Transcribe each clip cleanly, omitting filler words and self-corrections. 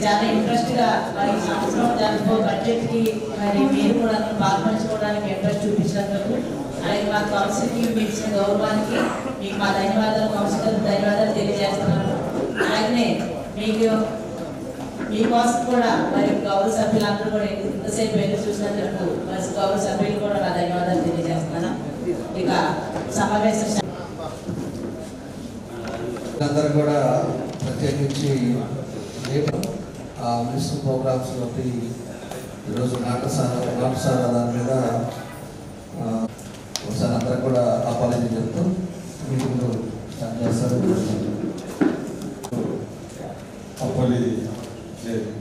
చాలా ఇంట్రెస్ట్ గా మరి సంవత్సరం జరుపు బడ్జెట్ కి మరి మీరు కూడా పాల్పంచుకోవడానికి ఇంట్రెస్ట్ చూపించినందుకు అలాగే మా కౌన్సిల్ కి మీకు ఇచ్చిన గౌరవానికి మీకు మా ధన్యవాదాలు, కౌన్సిలర్ ధన్యవాదాలు తెలియజేస్తున్నాను. అలాగే మీకు మీకోసం కూడా మరి గౌరవ సభ్యులందరూ కూడా ఇంతసేపు ఎదురు చూసినందుకు మరి గౌరవ సభ్యులు కూడా నా ధన్యవాదాలు తెలియజేస్తున్నాను. ఇక సమావేశం అందరూ కూడా ప్రత్యేకించి మున్సిపల్ ప్రోగ్రామ్స్లోకి ఈరోజు నాటసాల దాని మీద ఒకసారి అందరూ కూడా అపాలజీ చెప్తూ మీటింగ్ స్టార్ట్ చేస్తారు. అపాలజీ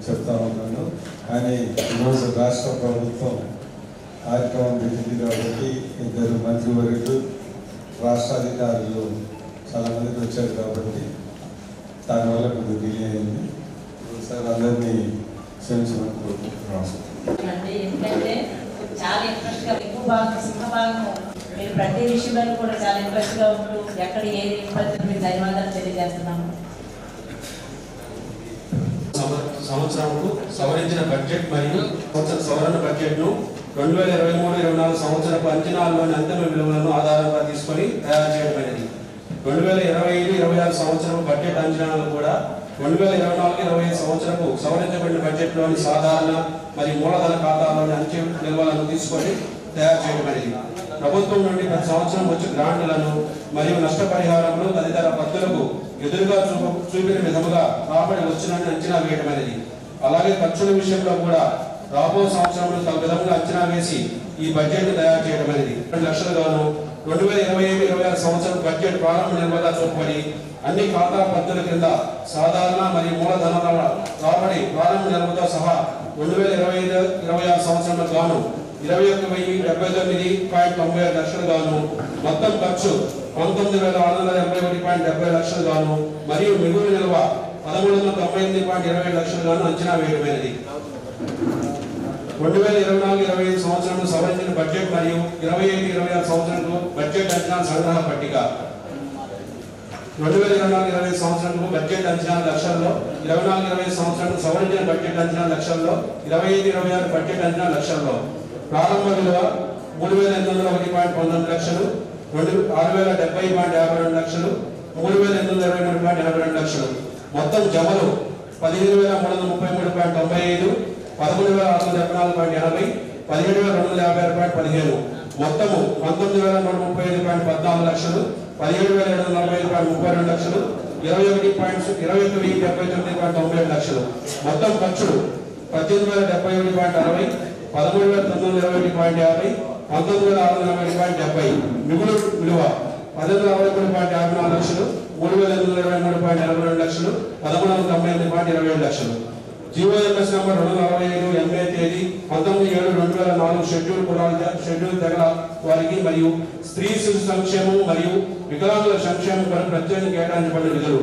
చెప్తా ఉన్నాను. కానీ ఈరోజు రాష్ట్ర ప్రభుత్వం కార్యక్రమం పెట్టింది కాబట్టి ఇద్దరు మంత్రివర్యులు రాష్ట్ర అధికారులు చాలా మందికి వచ్చారు కాబట్టి దానివల్ల కొంచెం డిలే అయింది. సార్ అందరినీ క్షమించమని కోరుకుంటున్నాను. ఎందుకంటే చాలా ఇంట్రెస్ట్ గా ఎక్కువ భాగం సింహభాగం మీరు ప్రతి విషయంలో కూడా చాలా ఇంట్రెస్ట్ గా ఉంటూ ఎక్కడ ఏది ఇబ్బంది మీకు ధన్యవాదాలు తెలియజేస్తున్నాము. సంవత్సరంకు సవరించిన బడ్జెట్ మరియు సవరణ బడ్జెట్ను 2023-24 సంవత్సరపు అంచనాల్లోని అంతిమ విలువలను ఆధారంగా తీసుకొని తయారు చేయడమైనది. 2025-26 సంవత్సరం బడ్జెట్ అంచనాలు కూడా 2024-25 సంవత్సరపు సవరించబడిన బడ్జెట్లోని సాధారణ మరియు మూలధన ఖాతాలోని అంచె నిల్వలను తీసుకొని తయారు చేయడమైనది. ప్రభుత్వం నుండి ప్రతి సంవత్సరం వచ్చే గ్రాంట్లను మరియు నష్టపరిహారములు తదితర పద్ధతులకు ఎదురుగా చూపిన విధముగా రాబడి వచ్చినని అంచనా వేయడమైనది. అలాగే ఖర్చుల విషయంలో కూడా రాబో సంవత్సరంలో తమ విధంగా అంచనా వేసి ఈ బడ్జెట్ తయారు చేయడమైనది. 2 లక్షలు గాను 2025-26 సంవత్సరం బడ్జెట్ ప్రారంభ నిల్వగా చూపబడి అన్ని ఖాతా పద్ధతుల కింద సాధారణ మరియు మూలధన రాబడి ప్రారంభ నిల్వతో సహా 2025-26 సంవత్సరంలో గాను 21,079.96 లక్షలు గాను మొత్తం ఖర్చు 19,681.70 లక్షలు గాను మరియు మిగులు నిల్వ 1398.20 లక్షలు గాను అంచనా వేయడమైనది. 2024-25 సంవత్సరంలో సవరించిన బడ్జెట్ మరియు 25-26 సంవత్సరంలో బడ్జెట్ అంచనా సంగ్రహ పట్టిక. 2024-25 సంవత్సరంలో బడ్జెట్ అంచనా లక్షల్లో 24-25 సంవత్సరంలో సవరించిన బడ్జెట్ అంచనా లక్షల్లో 25-26 బడ్జెట్ అంచనా లక్షల్లో ప్రారంభ విలువ 3,801.19 లక్షలు, 6,070.52 లక్షలు, 3,823.82 లక్షలు. మొత్తం జమలు 15,333.95, 13,674.80, 17,256.15. మొత్తము 19,135.14 లక్షలు, 17,745.32 లక్షలు, 21,79.90 లక్షలు. మొత్తం ఖర్చులు 18,071.60, 13,921.50, 19,640.70. మిగులు విలువ 10,61.54 లక్షలు, 3,823.42 లక్షలు, 1,398.27 లక్షలు. జీవోఎంఎస్ నంబర్ 245 ఎంఏ తేదీ 19/7/2004 షెడ్యూల్ తెగల వారికి మరియు స్త్రీ శిశు సంక్షేమం మరియు వికలాంగుల సంక్షేమం కొరకు ప్రత్యేకంగా కేటాయించబడిన నిధులు.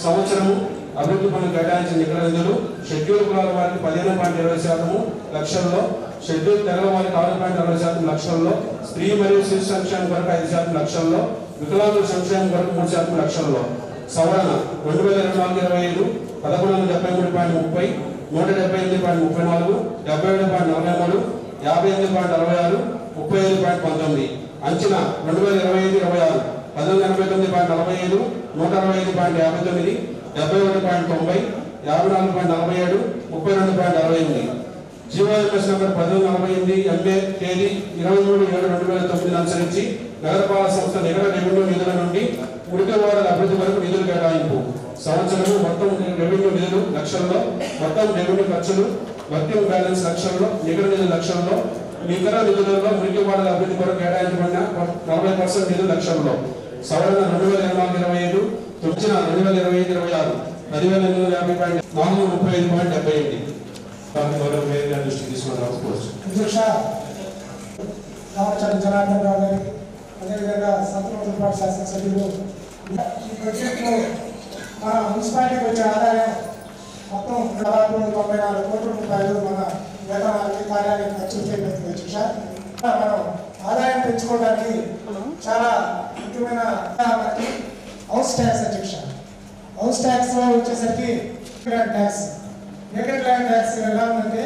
సంవత్సరము అభివృద్ధి పనులు కేటాయించిన నికర నిధులు షెడ్యూల్ కులాల వారికి 15.20% లక్షల్లో, షెడ్యూల్ తెగల వారికి 6.60% లక్షల్లో, స్త్రీ మరియు శిశు సంక్షేమం కొరకు 5% లక్షల్లో, వికలాంగుల సంక్షేమం కొరకు 3% లక్షల్లో. సవరణ 2024-25 1173.30, 178.34, 77.43, 58.66, 35.19. అంచనా 2025-26 1189.45, 165.59, 71.90, 54.47, 32.68. జీవోఎంఎస్ నంబర్ 1148 ఎంఏ తేదీ 23/7/2009 అనుసరించి నగరపాలక సంస్థ నికర రెవెన్యూ నిధుల నుండి ఉడికవాడల అభివృద్ధి వరకు నిధులు కేటాయింపు. సంవత్సరము మొత్తం రెవెన్యూ నిధులు లక్షల్లో, మొత్తం రెవెన్యూ ఖర్చులు వర్కింగ్ బ్యాలెన్స్ లక్షల్లో, నికర నిధులు లక్షల్లో, నికర నిధులలో మురికివాడల అభివృద్ధి కొరకు కేటాయించబడిన 40% నిధులు లక్షల్లో. సవరణ 2024-25, తుడిచిన 2025-26 10,850.435.78. దృష్టికి తీసుకున్నాను. జనార్దన్ రావు గారికి, అదేవిధంగా సంతోషపాటి శాసనసభ్యులు, ఈ ప్రాజెక్టులో మన మున్సిపాలిటీకి వచ్చే ఆదాయం మొత్తం 94 కోట్ల రూపాయలు మన వేతనాలకి కార్యాలయం ఖర్చులు చేపడుతుంది అధ్యక్ష. మనం ఆదాయం పెంచుకోవడానికి చాలా ముఖ్యమైన హౌస్ ట్యాక్స్ అధ్యక్ష. హౌస్ ట్యాక్స్లో వచ్చేసరికి ట్యాక్స్ వేకెంట్ ల్యాండ్ ట్యాక్స్ ఎలా ఉందంటే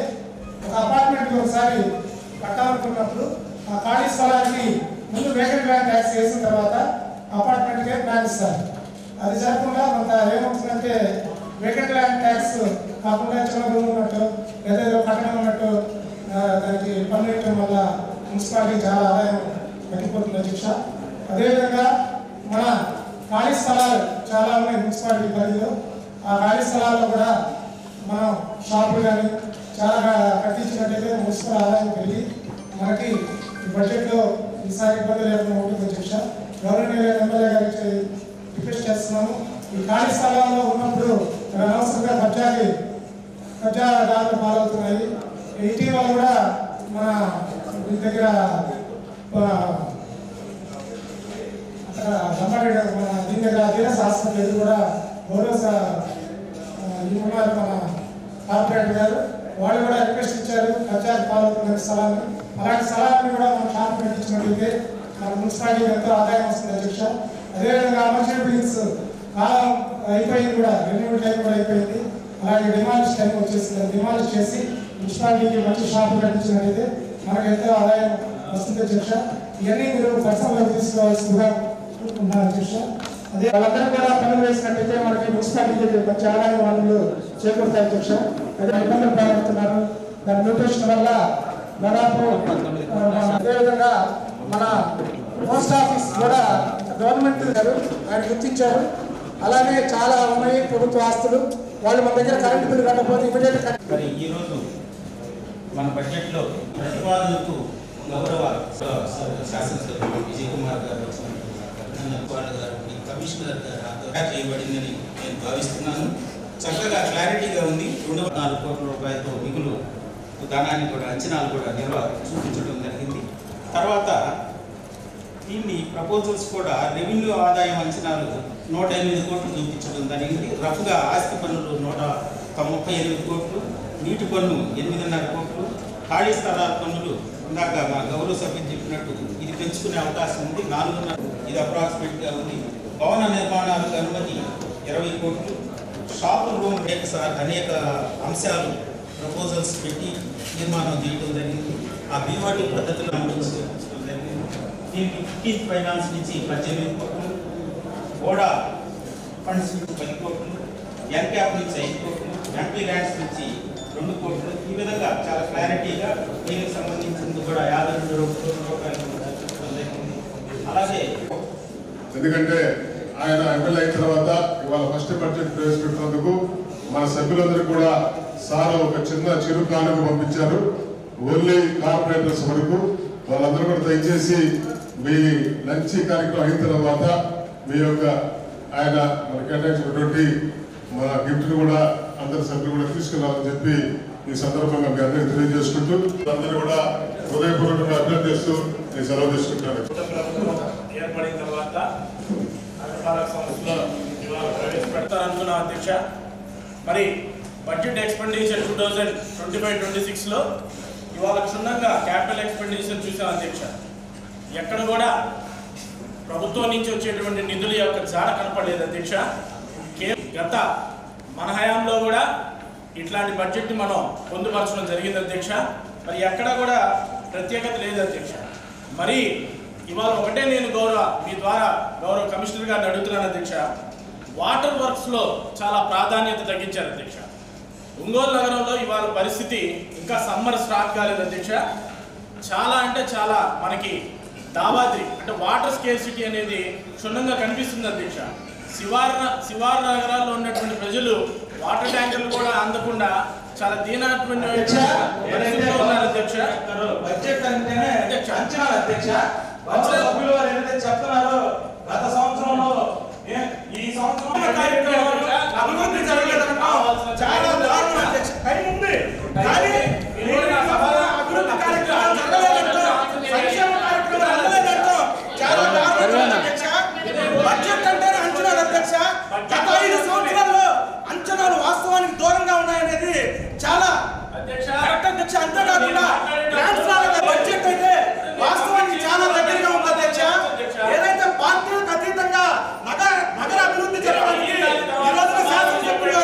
ఒక అపార్ట్మెంట్కి ఒకసారి కట్టాలనుకున్నప్పుడు ఆ ఖాళీ స్థలానికి ముందు వేకెంట్ ల్యాండ్ ట్యాక్స్ వేసిన తర్వాత అపార్ట్మెంట్కే ప్లాన్ ఇస్తారు. అది జరగకుండా కొంత ఏమవుతుందంటే వేకెంట్ ల్యాండ్ ట్యాక్స్ కాకుండా చిన్న రూమ్ ఉన్నట్టు లేదా ఏదో కట్టడం ఉన్నట్టు దానికి పన్ను వేయడం వల్ల మున్సిపాలిటీ చాలా ఆదాయం తగ్గిపోతుంది అధ్యక్ష. అదేవిధంగా మన ఖాళీ స్థలాలు చాలా ఉన్నాయి మున్సిపాలిటీ పరిధిలో. ఆ ఖాళీ స్థలాల్లో కూడా మనం షాపులు కానీ చాలా కట్టించినట్టయితే మున్సిపల్ ఆదాయం పెరిగి మనకి ఈ బడ్జెట్లో ఈసారి ఇబ్బంది లేకుండా ఉంటుంది అధ్యక్ష. గవర్నర్ ఎమ్మెల్యే గారికి రిక్వెస్ట్ చేస్తున్నాము. ఈ ఖాళీ స్థలాల్లో ఉన్నప్పుడు అనవసరంగా కబ్జాదారులు పాలవుతున్నాయి. ఇటీవల కూడా మన దగ్గర మన దీని దగ్గర ధీరస్ హాస్పిటల్ ఇది కూడా గౌరవ ఉన్నారు మన కార్పొరేటర్ గారు, వాళ్ళు కూడా రిక్వెస్ట్ ఇచ్చారు కబ్జాకు పాలవుతున్న స్థలాన్ని. అలాంటి స్థలాన్ని కూడా మనం కార్పొరేట్ ఇచ్చినట్లయితే మన మున్సిపాలిటీకి ఎంతో ఆదాయం వస్తుంది అధ్యక్ష. అదేవిధంగా కమర్షియల్ బిల్డింగ్స్ కాలం అయిపోయింది కూడా, రెన్యూవల్ టైం కూడా అయిపోయింది. అలాగే డిమాలిష్ టైం వచ్చేసింది. డిమాలిష్ చేసి మున్సిపాలిటీకి మంచి షాపులు కట్టించినట్లయితే మనకు ఎంతో ఆదాయం వస్తుంది అధ్యక్ష. ఇవన్నీ మీరు పర్సనల్గా తీసుకోవాల్సిందిగా కోరుకుంటున్నాను అధ్యక్ష. అదే వాళ్ళందరూ కూడా పనులు వేసినట్టయితే మనకి మున్సిపాలిటీకి మంచి ఆదాయం వాళ్ళు చేకూరుతాయి అధ్యక్ష. అదే ఇబ్బందులు పాల్గొతున్నారు. దాని న్యూట్రిషన్ వల్ల దాదాపు అదేవిధంగా మన పోస్ట్ ఆఫీస్ కూడా గవర్నమెంట్ ఆయన గుర్తించారు. అలాగే చాలా ఉన్నాయి ప్రభుత్వ ఆస్తులు. వాళ్ళు మన దగ్గర కరెంటు బిల్లు కట్టకపోతే ఇమీడియట్. మరి ఈరోజు మన బడ్జెట్లో ప్రతిపాదనకు గౌరవ శాసనసభ్యులు విజయ్ కుమార్ గారు గారు కమిషనర్ గారు చేయబడిందని నేను భావిస్తున్నాను. చక్కగా క్లారిటీగా ఉంది. 204 కోట్ల రూపాయలతో మిగులు ధనాన్ని కూడా అంచనాలు కూడా చూపించడం జరిగింది. తర్వాత దీన్ని ప్రపోజల్స్ కూడా రెవెన్యూ ఆదాయం అంచనాలు 108 కోట్లు చూపించడం జరిగింది. రఫ్గా ఆస్తి పన్నులు 138 కోట్లు, నీటి పన్ను 8.5 కోట్లు, ఖాళీ స్థలాల పన్నులు ఇందాక మా గౌరవ సభ్యులు చెప్పినట్టు ఇది పెంచుకునే అవకాశం ఉంది 4.5, ఇది అప్రాక్సిమేట్గా ఉంది. భవన నిర్మాణాలకు అనుమతి 20 కోట్లు, షాపు రూమ్ అనేక అంశాలు ప్రపోజల్స్ పెట్టి నిర్మాణం చేయడం జరిగింది. ఆ బీవాటి పద్ధతులు అమలుచడం జరిగింది. దీనికి 15 ఫైనాన్స్ నుంచి 18 కోట్లు, ఓడా ఫండ్స్ నుంచి 10 కోట్లు, ఎన్క్యాప్ నుంచి 5 కోట్లు, ఎంపీ ల్యాండ్స్ నుంచి 2 కోట్లు. ఈ విధంగా చాలా క్లారిటీగా దీనికి సంబంధించింది కూడా 52 కోట్ల రూపాయలు చెప్పడం జరిగింది. అలాగే ఎందుకంటే ఆయన ఎమ్మెల్యే అయిన తర్వాత ఇవాళ ఫస్ట్ బడ్జెట్ ప్రవేశపెట్టినందుకు మన సభ్యులందరూ కూడా సార్ ఒక చిన్న చిరు కానుక పంపించారు. ఓన్లీ కార్పొరేటర్స్ వరకు వాళ్ళందరూ కూడా దయచేసి మీ లంచ్ కార్యక్రమం అయిన తర్వాత మీ యొక్క ఆయన మన కేటాయించినటువంటి మన గిఫ్ట్ని కూడా అందరి సభ్యులు కూడా తీసుకెళ్లాలని చెప్పి ఈ సందర్భంగా మీ అందరికీ తెలియజేసుకుంటూ అందరూ కూడా హృదయపూర్వకంగా అభినందిస్తూ నేను సెలవు తీసుకుంటాను. ఏర్పడిన తర్వాత సంస్థలో ఇవాళ ప్రవేశపెడతారనుకున్న అధ్యక్ష. మరి బడ్జెట్ ఎక్స్పెండిచర్ 2025-26లో ఇవాళ క్షుణ్ణంగా క్యాపిటల్ ఎక్స్పెండిచర్ చూసాం అధ్యక్ష. ఎక్కడ కూడా ప్రభుత్వం నుంచి వచ్చేటువంటి నిధుల యొక్క జాడ కనపడలేదు అధ్యక్ష. గత మన హయాంలో కూడా ఇట్లాంటి బడ్జెట్ని మనం పొందుపరచడం జరిగింది అధ్యక్ష. మరి ఎక్కడ కూడా ప్రత్యేకత లేదు అధ్యక్ష. మరి ఇవాళ ఒకటే నేను మీ ద్వారా గౌరవ కమిషనర్ గారిని అడుగుతున్నాను అధ్యక్ష. వాటర్ వర్క్స్లో చాలా ప్రాధాన్యత తగ్గించారు అధ్యక్ష. ఒంగోలు నగరంలో ఇవాళ పరిస్థితి ఇంకా సమ్మర్ స్టార్ట్ కాలేదు అధ్యక్ష. చాలా అంటే చాలా మనకి దావాద్రి అంటే వాటర్ స్కేర్సిటీ అనేది క్షుణ్ణంగా కనిపిస్తుంది అధ్యక్ష. శివారు నగరాల్లో ఉన్నటువంటి ప్రజలు వాటర్ ట్యాంకర్లు కూడా అందకుండా చాలా దీనత్వం ఉన్నారు అధ్యక్ష. బడ్జెట్ అంటేనే అంచనాలు అధ్యక్ష. సభ్యులు వారు ఏదైతే చెప్తున్నారో గత సంవత్సరంలో ఈ సంవత్సరం అభివృద్ధి జరగలేదన్నా చాలా దారుణం అధ్యక్ష. టైం ఉంది కానీ అభివృద్ధి కార్యక్రమాలు జరగలేదంటూ, సంక్షేమ కార్యక్రమాలు అందలేదంటూ చాలా దారుణం అధ్యక్ష. బడ్జెట్ అంటేనే అంచనాలు అధ్యక్ష. గత 5 సంవత్సరాల్లో అంచనాలు వాస్తవానికి దూరంగా ఉన్నాయనేది చాలా కరెక్ట్ అధ్యక్ష. అంతేకాకుండా బడ్జెట్ అయితే వాస్తవానికి చాలా దగ్గరగా ఉంది అధ్యక్ష. ఏదైతే పార్టీలకు అతీతంగా నగర అభివృద్ధి జరగడానికి ఈ రోజున శాసనసభ్యులు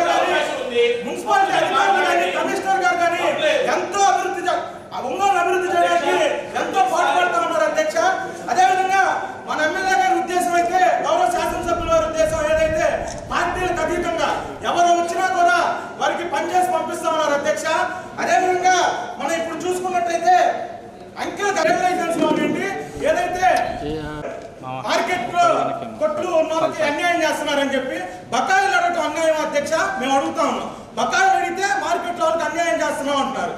ఒంగోలు అభివృద్ధి చేయడానికి ఎంతో పాటుపడుతూ ఉన్నారు అధ్యక్ష. అదేవిధంగా మన ఎమ్మెల్యే గారి ఉద్దేశం అయితే, గౌరవ శాసనసభ్యుల వారి ఉద్దేశం ఏదైతే పార్టీలకు అతీతంగా ఎవరు వచ్చినా కూడా వారికి పనిచేసి పంపిస్తా ఉన్నారు అధ్యక్ష. అదేవిధంగా మనం ఇప్పుడు చూసుకున్నట్టయితే అంకెల రిజర్వేషన్స్ ఏంటి ఏదైతే మార్కెట్ లో కొట్లు ఉన్న వాళ్ళకి అన్యాయం చేస్తున్నారని చెప్పి బకాయిలు అడగటం అన్యాయం అధ్యక్ష. మేము అడుగుతా ఉన్నాం, బకాయిలు అడిగితే మార్కెట్ లో వాళ్ళకి అన్యాయం చేస్తున్నాం అంటున్నారు.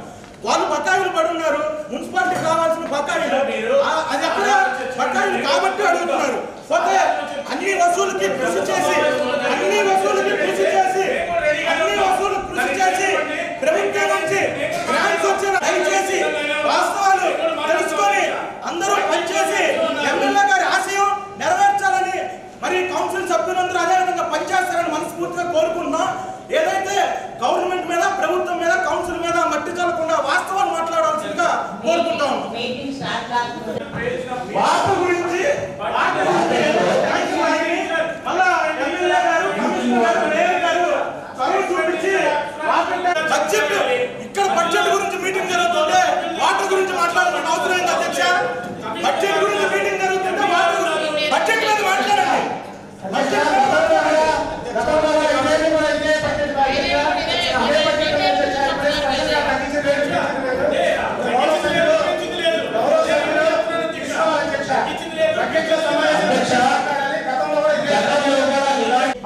వాళ్ళు బకాయిలు పడి ఉన్నారు, మున్సిపాలిటీకి రావాల్సిన బకాయిలు అది ఎక్కడ బకాయిలు కాబట్టి అడుగుతున్నారు. పోతే అన్ని వసూలుకి కృషి చేసి ప్రభుత్వం నుంచి గ్రాంట్స్ వచ్చిన దయచేసి వాస్తవాలు తెలుసుకొని అందరూ పనిచేసి ఎమ్మెల్యే గారి ఆశయం నెరవేర్చాలని మరి కౌన్సిల్ సభ్యులందరూ అదేవిధంగా పనిచేస్తారని మనస్ఫూర్తిగా కోరుకుంటున్నాం. ఏదైతే గవర్నమెంట్ మీద, ప్రభుత్వం మీద, కౌన్సిల్ మీద మట్టి చల్లకుండా వాస్తవాలు మాట్లాడాల్సిందిగా కోరుకుంటాం. వాటి గురించి మళ్ళా ఎమ్మెల్యే గారు, కమిషనర్ గారు, మేయర్ గారు చదువు చూపించి బడ్జెట్, ఇక్కడ బడ్జెట్ గురించి మీటింగ్ జరుగుతుంటే వాటర్ గురించి మాట్లాడాల్సిన అవసరం ఏంటి అధ్యక్ష? బడ్జెట్ గురించి మీటింగ్ జరుగుతుంటే బడ్జెట్ మీద మాట్లాడండి.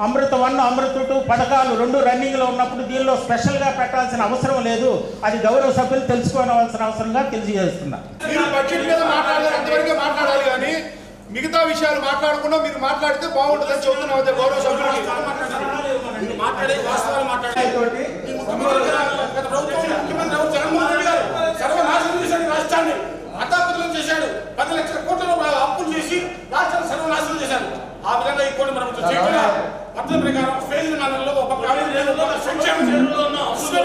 అమృత 1, అమృత 2 పథకాలు 2 రన్నింగ్లో ఉన్నప్పుడు దీనిలో స్పెషల్గా పెట్టాల్సిన అవసరం లేదు. అది గౌరవ సభ్యులు తెలుసుకోవాల్సిన అవసరంగా తెలియజేస్తున్నా. మీరు బడ్జెట్ మీద మాట్లాడాలి, అంతవరకే మాట్లాడాలి, కానీ మిగతా విషయాలు మాట్లాడకుండా మీరు మాట్లాడితే బాగుంటుందని చెబుతున్నాం. గౌరవ సభ్యులు మాట్లాడే వాస్తవాలు మాట్లాడే జగన్మోహన్ రెడ్డి గారు సర్వనాశనం చేశాడు రాష్ట్రాన్ని, అతాపతులం చేశాడు, 10 లక్షల కోట్ల రూపాయలు అప్పులు చేసి రాష్ట్రాన్ని సర్వనాశనం చేశాడు. ఆ విధంగా ఈ కోటి ప్రభుత్వం చేయకుండా పద్ధతి ప్రకారం ఫెయిల్ మేనర్లో ఒక సంక్షేమ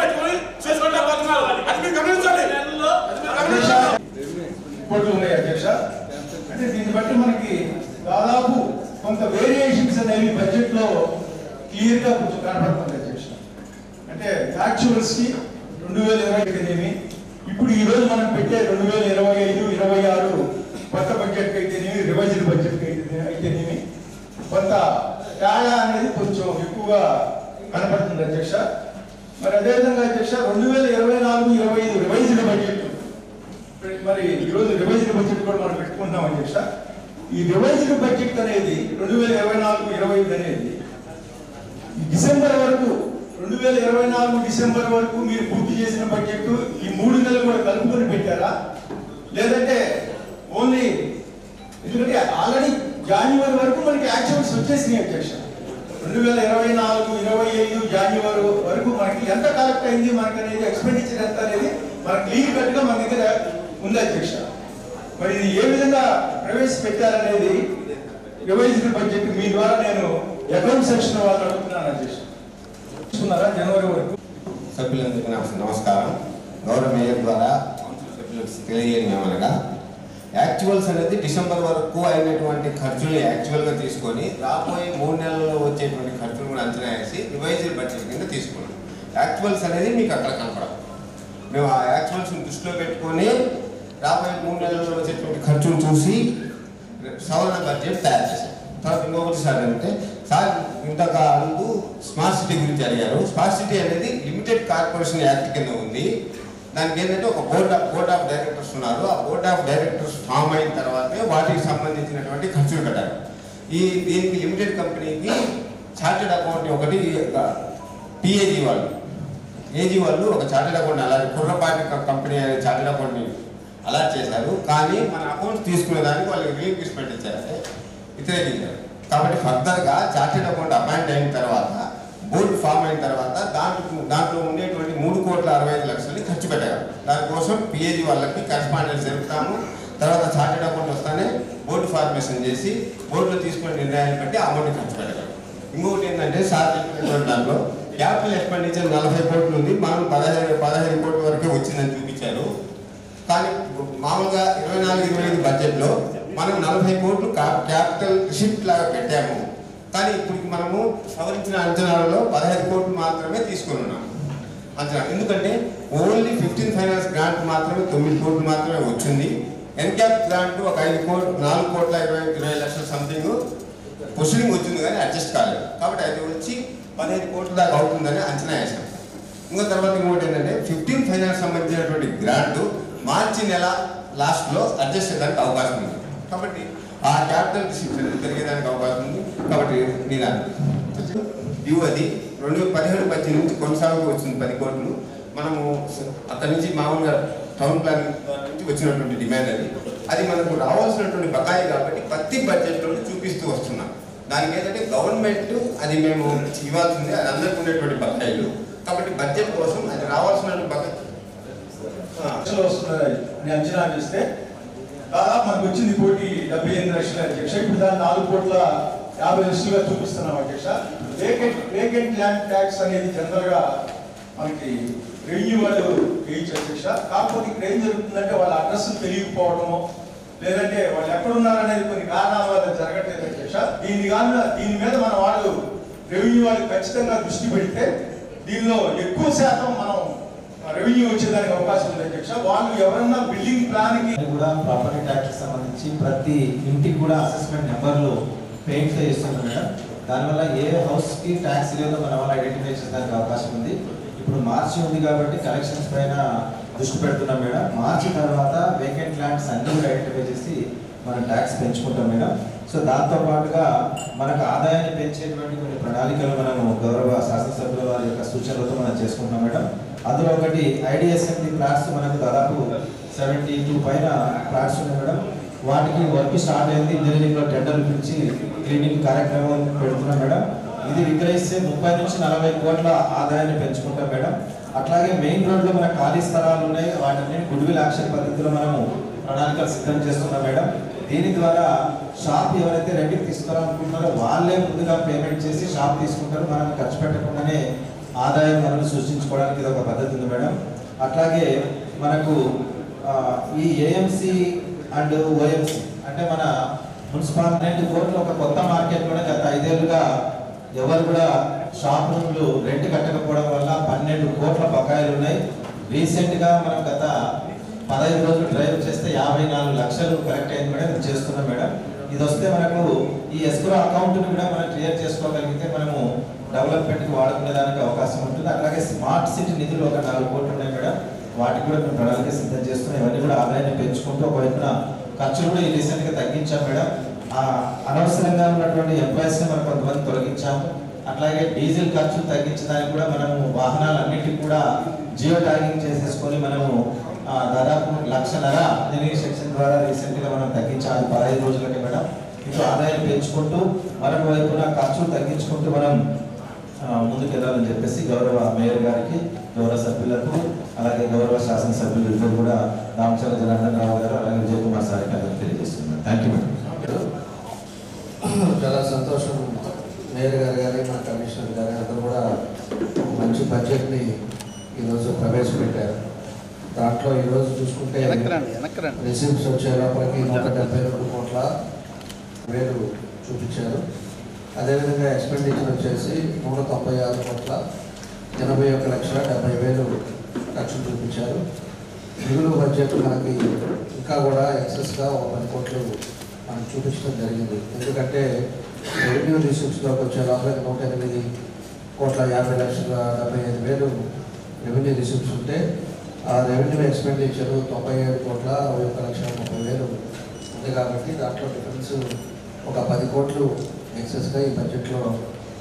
పెట్టుకుని చేసుకుంటా పోతున్నారు. అది మీరు గమనించాలి. ఇప్పటి ఉన్నాయి అధ్యక్ష. అంటే దీన్ని బట్టి మనకి దాదాపు కొంత వేరియేషన్స్ అనేవి బడ్జెట్ లో క్లియర్ గా కొంచెం కనపడుతుంది అధ్యక్ష. అంటే యాక్చువల్స్ కి 2020 ఇప్పుడు ఈ రోజు మనం పెట్టే 2025-26 కొత్త బడ్జెట్ అయితేనేమి, రివైజ్డ్ బడ్జెట్ అయితేనేమి కొంత తేడా అనేది కొంచెం ఎక్కువగా కనపడుతుంది అధ్యక్ష. మరి అదేవిధంగా అధ్యక్ష 2024-25 రివైజ్డ్ బడ్జెట్, మరి ఈరోజు రివైజ్డ్ బడ్జెట్ కూడా మనం పెట్టుకుంటాం అధ్యక్ష. ఈ రివైజ్డ్ బడ్జెట్ అనేది 2024-25 అనేది డిసెంబర్ వరకు, 2024 డిసెంబర్ వరకు మీరు పూర్తి చేసిన బడ్జెట్ ఈ 3 నెలలు కూడా కలుపుకొని పెట్టారా, లేదంటే ఓన్లీ, ఎందుకంటే ఆల్రెడీ జనవరి వరకు మనకి యాక్చువల్స్ వచ్చేసినాయి అధ్యక్ష. 2024-25 జనవరి వరకు మనకి ఎంత కలెక్ట్ అయింది మనకి అనేది, ఎక్స్పెండిచర్ ఎంత అనేది మనకి క్లియర్ కట్ గా మన దగ్గర ఉంది అధ్యక్ష. మరి ఇది ఏ విధంగా ప్రవేశపెట్టారనేది రివైజ్డ్ బడ్జెట్ మీ ద్వారా నేను అకౌంట్ సెక్షన్ వాళ్ళు అడుగుతున్నాను అధ్యక్ష. చూస్తున్నారా జనవరి వరకు? సభ్యులందరికీ నమస్కారం. గౌరవ మేయర్ ద్వారా సభ్యులకు తెలియజేయడం ఏమనగా, యాక్చువల్స్ అనేది డిసెంబర్ వరకు అయినటువంటి ఖర్చులు యాక్చువల్గా తీసుకొని రాబోయే 3 నెలల్లో వచ్చేటువంటి ఖర్చులు కూడా అంచనా వేసి రివైజ్డ్ బడ్జెట్ కింద తీసుకున్నాం. యాక్చువల్స్ అనేది మీకు అక్కడ కనపడదు. మేము ఆ యాక్చువల్స్ని దృష్టిలో పెట్టుకొని రాబోయే 3 నెలల్లో వచ్చేటువంటి ఖర్చులు చూసి సవరణ బడ్జెట్ తయారు చేశాం. తర్వాత ఇంకొకటి సార్ అంటే, సార్ ఇంతగా అడుగు స్మార్ట్ సిటీ గురించి అడిగారు. స్మార్ట్ సిటీ అనేది లిమిటెడ్ కార్పొరేషన్ యాక్ట్ కింద ఉంది. దానికి ఏంటంటే ఒక బోర్డ్ ఆఫ్ డైరెక్టర్స్ ఉన్నారు. ఆ బోర్డ్ ఆఫ్ డైరెక్టర్స్ ఫామ్ అయిన తర్వాతే వాటికి సంబంధించినటువంటి ఖర్చులు కట్టారు. దీనికి లిమిటెడ్ కంపెనీకి చార్టెడ్ అకౌంట్ ఒకటి పిఏజీ వాళ్ళు, ఏజీ వాళ్ళు ఒక చార్టెడ్ అకౌంట్ అలాగే కుర్రపాటి కంపెనీ అనే చార్టెడ్ అకౌంట్ని అలాట్ చేశారు. కానీ మన అకౌంట్ తీసుకునే దానికి వాళ్ళకి రీఇంబర్స్మెంట్ ఇచ్చారంటే వ్యతిరేకించారు. కాబట్టి ఫర్దర్గా చార్టెడ్ అకౌంట్ అపాయింట్ అయిన తర్వాత, బోర్డు ఫామ్ అయిన తర్వాత దాంట్లో ఉండేటువంటి 3,65,00,000 ఖర్చు పెట్టారు. దానికోసం పిఏజీ వాళ్ళకి కరెస్పాండెన్స్ జరుపుతాము. తర్వాత చార్టెడ్ అకౌంట్ వస్తానే బోర్డు ఫార్మేషన్ చేసి బోర్డులో తీసుకునే నిర్ణయాన్ని బట్టి అమౌంట్ ఖర్చు పెట్టారు. ఇంకొకటి ఏంటంటే సార్ చెప్పినటువంటి దాంట్లో క్యాపిటల్ ఎక్స్పెండిచర్ 40 కోట్లు ఉంది. మనం 15 కోట్ల వరకే వచ్చిందని చూపించారు. కానీ మామూలుగా 24-25 బడ్జెట్లో మనం 40 కోట్లు క్యాపిటల్ షిఫ్ట్ లాగా పెట్టాము. కానీ ఇప్పుడు మనము సవరించిన అంచనాలలో 15 కోట్లు మాత్రమే తీసుకుని ఉన్నాము అంచనా. ఎందుకంటే ఓన్లీ 15 ఫైనాన్స్ గ్రాంట్ మాత్రమే 9 కోట్లు మాత్రమే వచ్చింది. ఎన్క్యాప్ గ్రాంట్ ఒక 4 కోట్ల 20 లక్షల సంథింగ్ ప్రొసీడింగ్ వచ్చింది కానీ అడ్జస్ట్ కాలేదు. కాబట్టి అది వచ్చి 15 కోట్ల దాకా అవుతుందని అంచనా వేశాం. ఇంకా తర్వాత ఇంకోటి ఏంటంటే 15 ఫైనాన్స్ సంబంధించినటువంటి గ్రాంట్ మార్చి నెల లాస్ట్లో అడ్జస్ట్ చేయడానికి అవకాశం ఉంది. కాబట్టి ఆ క్యాపిటల్ డిస్ట్రిబ్యూషన్ పెరిగేదానికి అవకాశం ఉంది. కాబట్టి నేను డ్యూ అది 2017-18 నుంచి కొనసాగుతూ వచ్చింది 10 కోట్లు. మనము అక్కడి నుంచి మామూలుగా టౌన్ ప్లానింగ్ నుంచి వచ్చినటువంటి డిమాండ్ అది మనకు రావాల్సినటువంటి బకాయి కాబట్టి ప్రతి బడ్జెట్లో చూపిస్తూ వస్తున్నాం. దానికి ఏంటంటే గవర్నమెంట్ అది మేము ఇవ్వాల్సింది, అది అందరికీ ఉండేటువంటి బకాయిలు. కాబట్టి బడ్జెట్ కోసం అది రావాల్సినటువంటి బకాయి వస్తున్నారని అంచనా చేస్తే దాదాపు మనకు వచ్చింది 1,78 లక్షల అధ్యక్ష. ఇప్పుడు దాన్ని 4,50,00,000గా చూపిస్తున్నాం అధ్యక్ష. వేకెంట్ ల్యాండ్ ట్యాక్స్ అనేది జనరల్గా మనకి రెవెన్యూ వాళ్ళు వేయించారు అధ్యక్ష. కాకపోతే ఇక్కడ ఏం జరుగుతుందంటే వాళ్ళ అడ్రస్ తెలియకపోవడము, లేదంటే వాళ్ళు ఎక్కడున్నారనేది కొన్ని కారణాల వల్ల జరగట్లేదు అధ్యక్ష. దీని మీద మన వాళ్ళు రెవెన్యూ వాళ్ళు ఖచ్చితంగా దృష్టి పెడితే దీనిలో ఎక్కువ శాతం మనం రెవెన్యూ వచ్చేదానికి అవకాశం ఉంది అధ్యక్ష. వాళ్ళు ఎవరన్నా బిల్డింగ్ ప్లాన్కి కూడా ప్రాపర్టీ ట్యాక్స్ సంబంధించి ప్రతి ఇంటికి కూడా అసెస్మెంట్ నెంబర్లు పెయింట్తో ఇస్తున్నాం మేడం. దానివల్ల ఏ హౌస్కి ట్యాక్స్ లేదో మన వాళ్ళు ఐడెంటిఫై చేయడానికి అవకాశం ఉంది. ఇప్పుడు మార్చి ఉంది కాబట్టి కలెక్షన్స్ పైన దృష్టి పెడుతున్నాం మేడం. మార్చి తర్వాత వేకెంట్ ల్యాండ్స్ అన్ని కూడా ఐడెంటిఫై చేసి మనం ట్యాక్స్ పెంచుకుంటాం మేడం. సో దాంతో పాటుగా మనకు ఆదాయాన్ని పెంచేటువంటి కొన్ని ప్రణాళికలు మనము గౌరవ శాసనసభ్యుల వారి యొక్క సూచనలతో మనం చేసుకుంటాం మేడం. అందులో ఒకటి ఐడిఎస్ఎండి ప్లాట్స్ మనకు దాదాపు 72 పైన ప్లాట్స్ ఉన్నాయి మేడం. వాటికి వర్క్ స్టార్ట్ అయింది. ఇంజనీరింగ్లో టెండర్లు పిలిచి క్లీనింగ్ కార్యక్రమం పెడుతున్నాం మేడం. ఇది విక్రయిస్తే 30 నుంచి 40 కోట్ల ఆదాయాన్ని పెంచుకుంటాం మేడం. అట్లాగే మెయిన్ రోడ్లో మన ఖాళీ స్థలాలు ఉన్నాయి, వాటిని గుడ్విల్ యాక్షన్ పద్ధతిలో మనము ప్రణాళికలు సిద్ధం చేస్తున్నాం మేడం. దీని ద్వారా షాప్ ఎవరైతే రెంట్కి తీసుకోవాలనుకుంటున్నారో వాళ్ళే ముందుగా పేమెంట్ చేసి షాప్ తీసుకుంటారు. మనం ఖర్చు పెట్టకుండానే ఆదాయం మనం సృష్టించుకోవడానికి ఇది ఒక పద్ధతి ఉంది మేడం. అట్లాగే మనకు ఈ ఏఎంసీ అండ్ ఓఎంసీ అంటే మన మున్సిపాల్ 2 కోట్లు ఒక కొత్త మార్కెట్ కూడా గత 5 ఏళ్ళుగా ఎవరు కూడా షాప్ రూమ్లు రెంట్ కట్టకపోవడం వల్ల 12 కోట్ల బకాయిలు ఉన్నాయి. రీసెంట్గా మనం గత 15 రోజులు డ్రైవ్ చేస్తే 54 లక్షలు కలెక్ట్ అయింది మేడం. ఇది చేస్తున్నాం మేడం. ఇది వస్తే మనకు ఈ ఎస్క్రో అకౌంట్ని కూడా మనం క్లియర్ చేసుకోగలిగితే మనము డెవలప్మెంట్కి వాడుకునేదానికి అవకాశం ఉంటుంది. అట్లాగే స్మార్ట్ సిటీ నిధులు ఒక 4 కోట్లు ఉన్నాయి మేడం. వాటికి కూడా మేము ప్రణాళిక సిద్ధం చేస్తున్నాం. ఇవన్నీ కూడా ఆదాయాన్ని పెంచుకుంటూ ఒకవైపున ఖర్చులు కూడా ఈ రీసెంట్గా తగ్గించాం మేడం. అనవసరంగా ఉన్నటువంటి ఎంప్లాయీస్ని మనం కొంతమంది తొలగించాము. అట్లాగే డీజిల్ ఖర్చులు తగ్గించడానికి కూడా మనము వాహనాలన్నింటికి కూడా జియో ట్యాగింగ్ చేసేసుకొని మనము దాదాపు 1.5 లక్షల ఇంజనీరింగ్ సెక్షన్ ద్వారా రీసెంట్గా మనం తగ్గించాలి 15 రోజులకి మేడం. ఇటు ఆదాయం పెంచుకుంటూ మరొక వైపున ఖర్చులు తగ్గించుకుంటూ మనం ముందుకు వెళ్ళాలని చెప్పేసి గౌరవ మేయర్ గారికి, గౌరవ సభ్యులకు, అలాగే గౌరవ శాసనసభ్యులు ఇద్దరు కూడా రామచంద్ర జనార్దన్ రావు గారు అలాగే విజయ్ కుమార్ సార్ గారు తెలియజేస్తున్నారు. Thank you madam. చాలా సంతోషం. మేయర్ గారు కానీ మా కమిషనర్ గారు అందరూ కూడా మంచి బడ్జెట్ని ఈరోజు ప్రవేశపెట్టారు. దాంట్లో ఈరోజు చూసుకుంటే రిసీప్ట్స్ వచ్చే లోపలికి 172 కోట్ల వేలు చూపించారు. అదేవిధంగా ఎక్స్పెండిచర్ వచ్చేసి 196 కోట్ల 81,70,000 ఖర్చు చూపించారు. మిగులు బడ్జెట్ మనకి ఇంకా కూడా ఎక్సెస్గా 10 కోట్లు మనం చూపించడం జరిగింది. ఎందుకంటే రెవెన్యూ రిసీప్ట్స్లోకి వచ్చే లోపలికి 108 కోట్ల 50,75,000 రెవెన్యూ రిసీప్ట్స్ ఉంటే ఆ రెవెన్యూ ఎక్స్పెండిచర్ 97 కోట్ల 61,30,000 ఉంది. కాబట్టి దాంట్లో డిఫరెన్స్ ఒక 10 కోట్లు ఎక్సెస్గా ఈ బడ్జెట్లో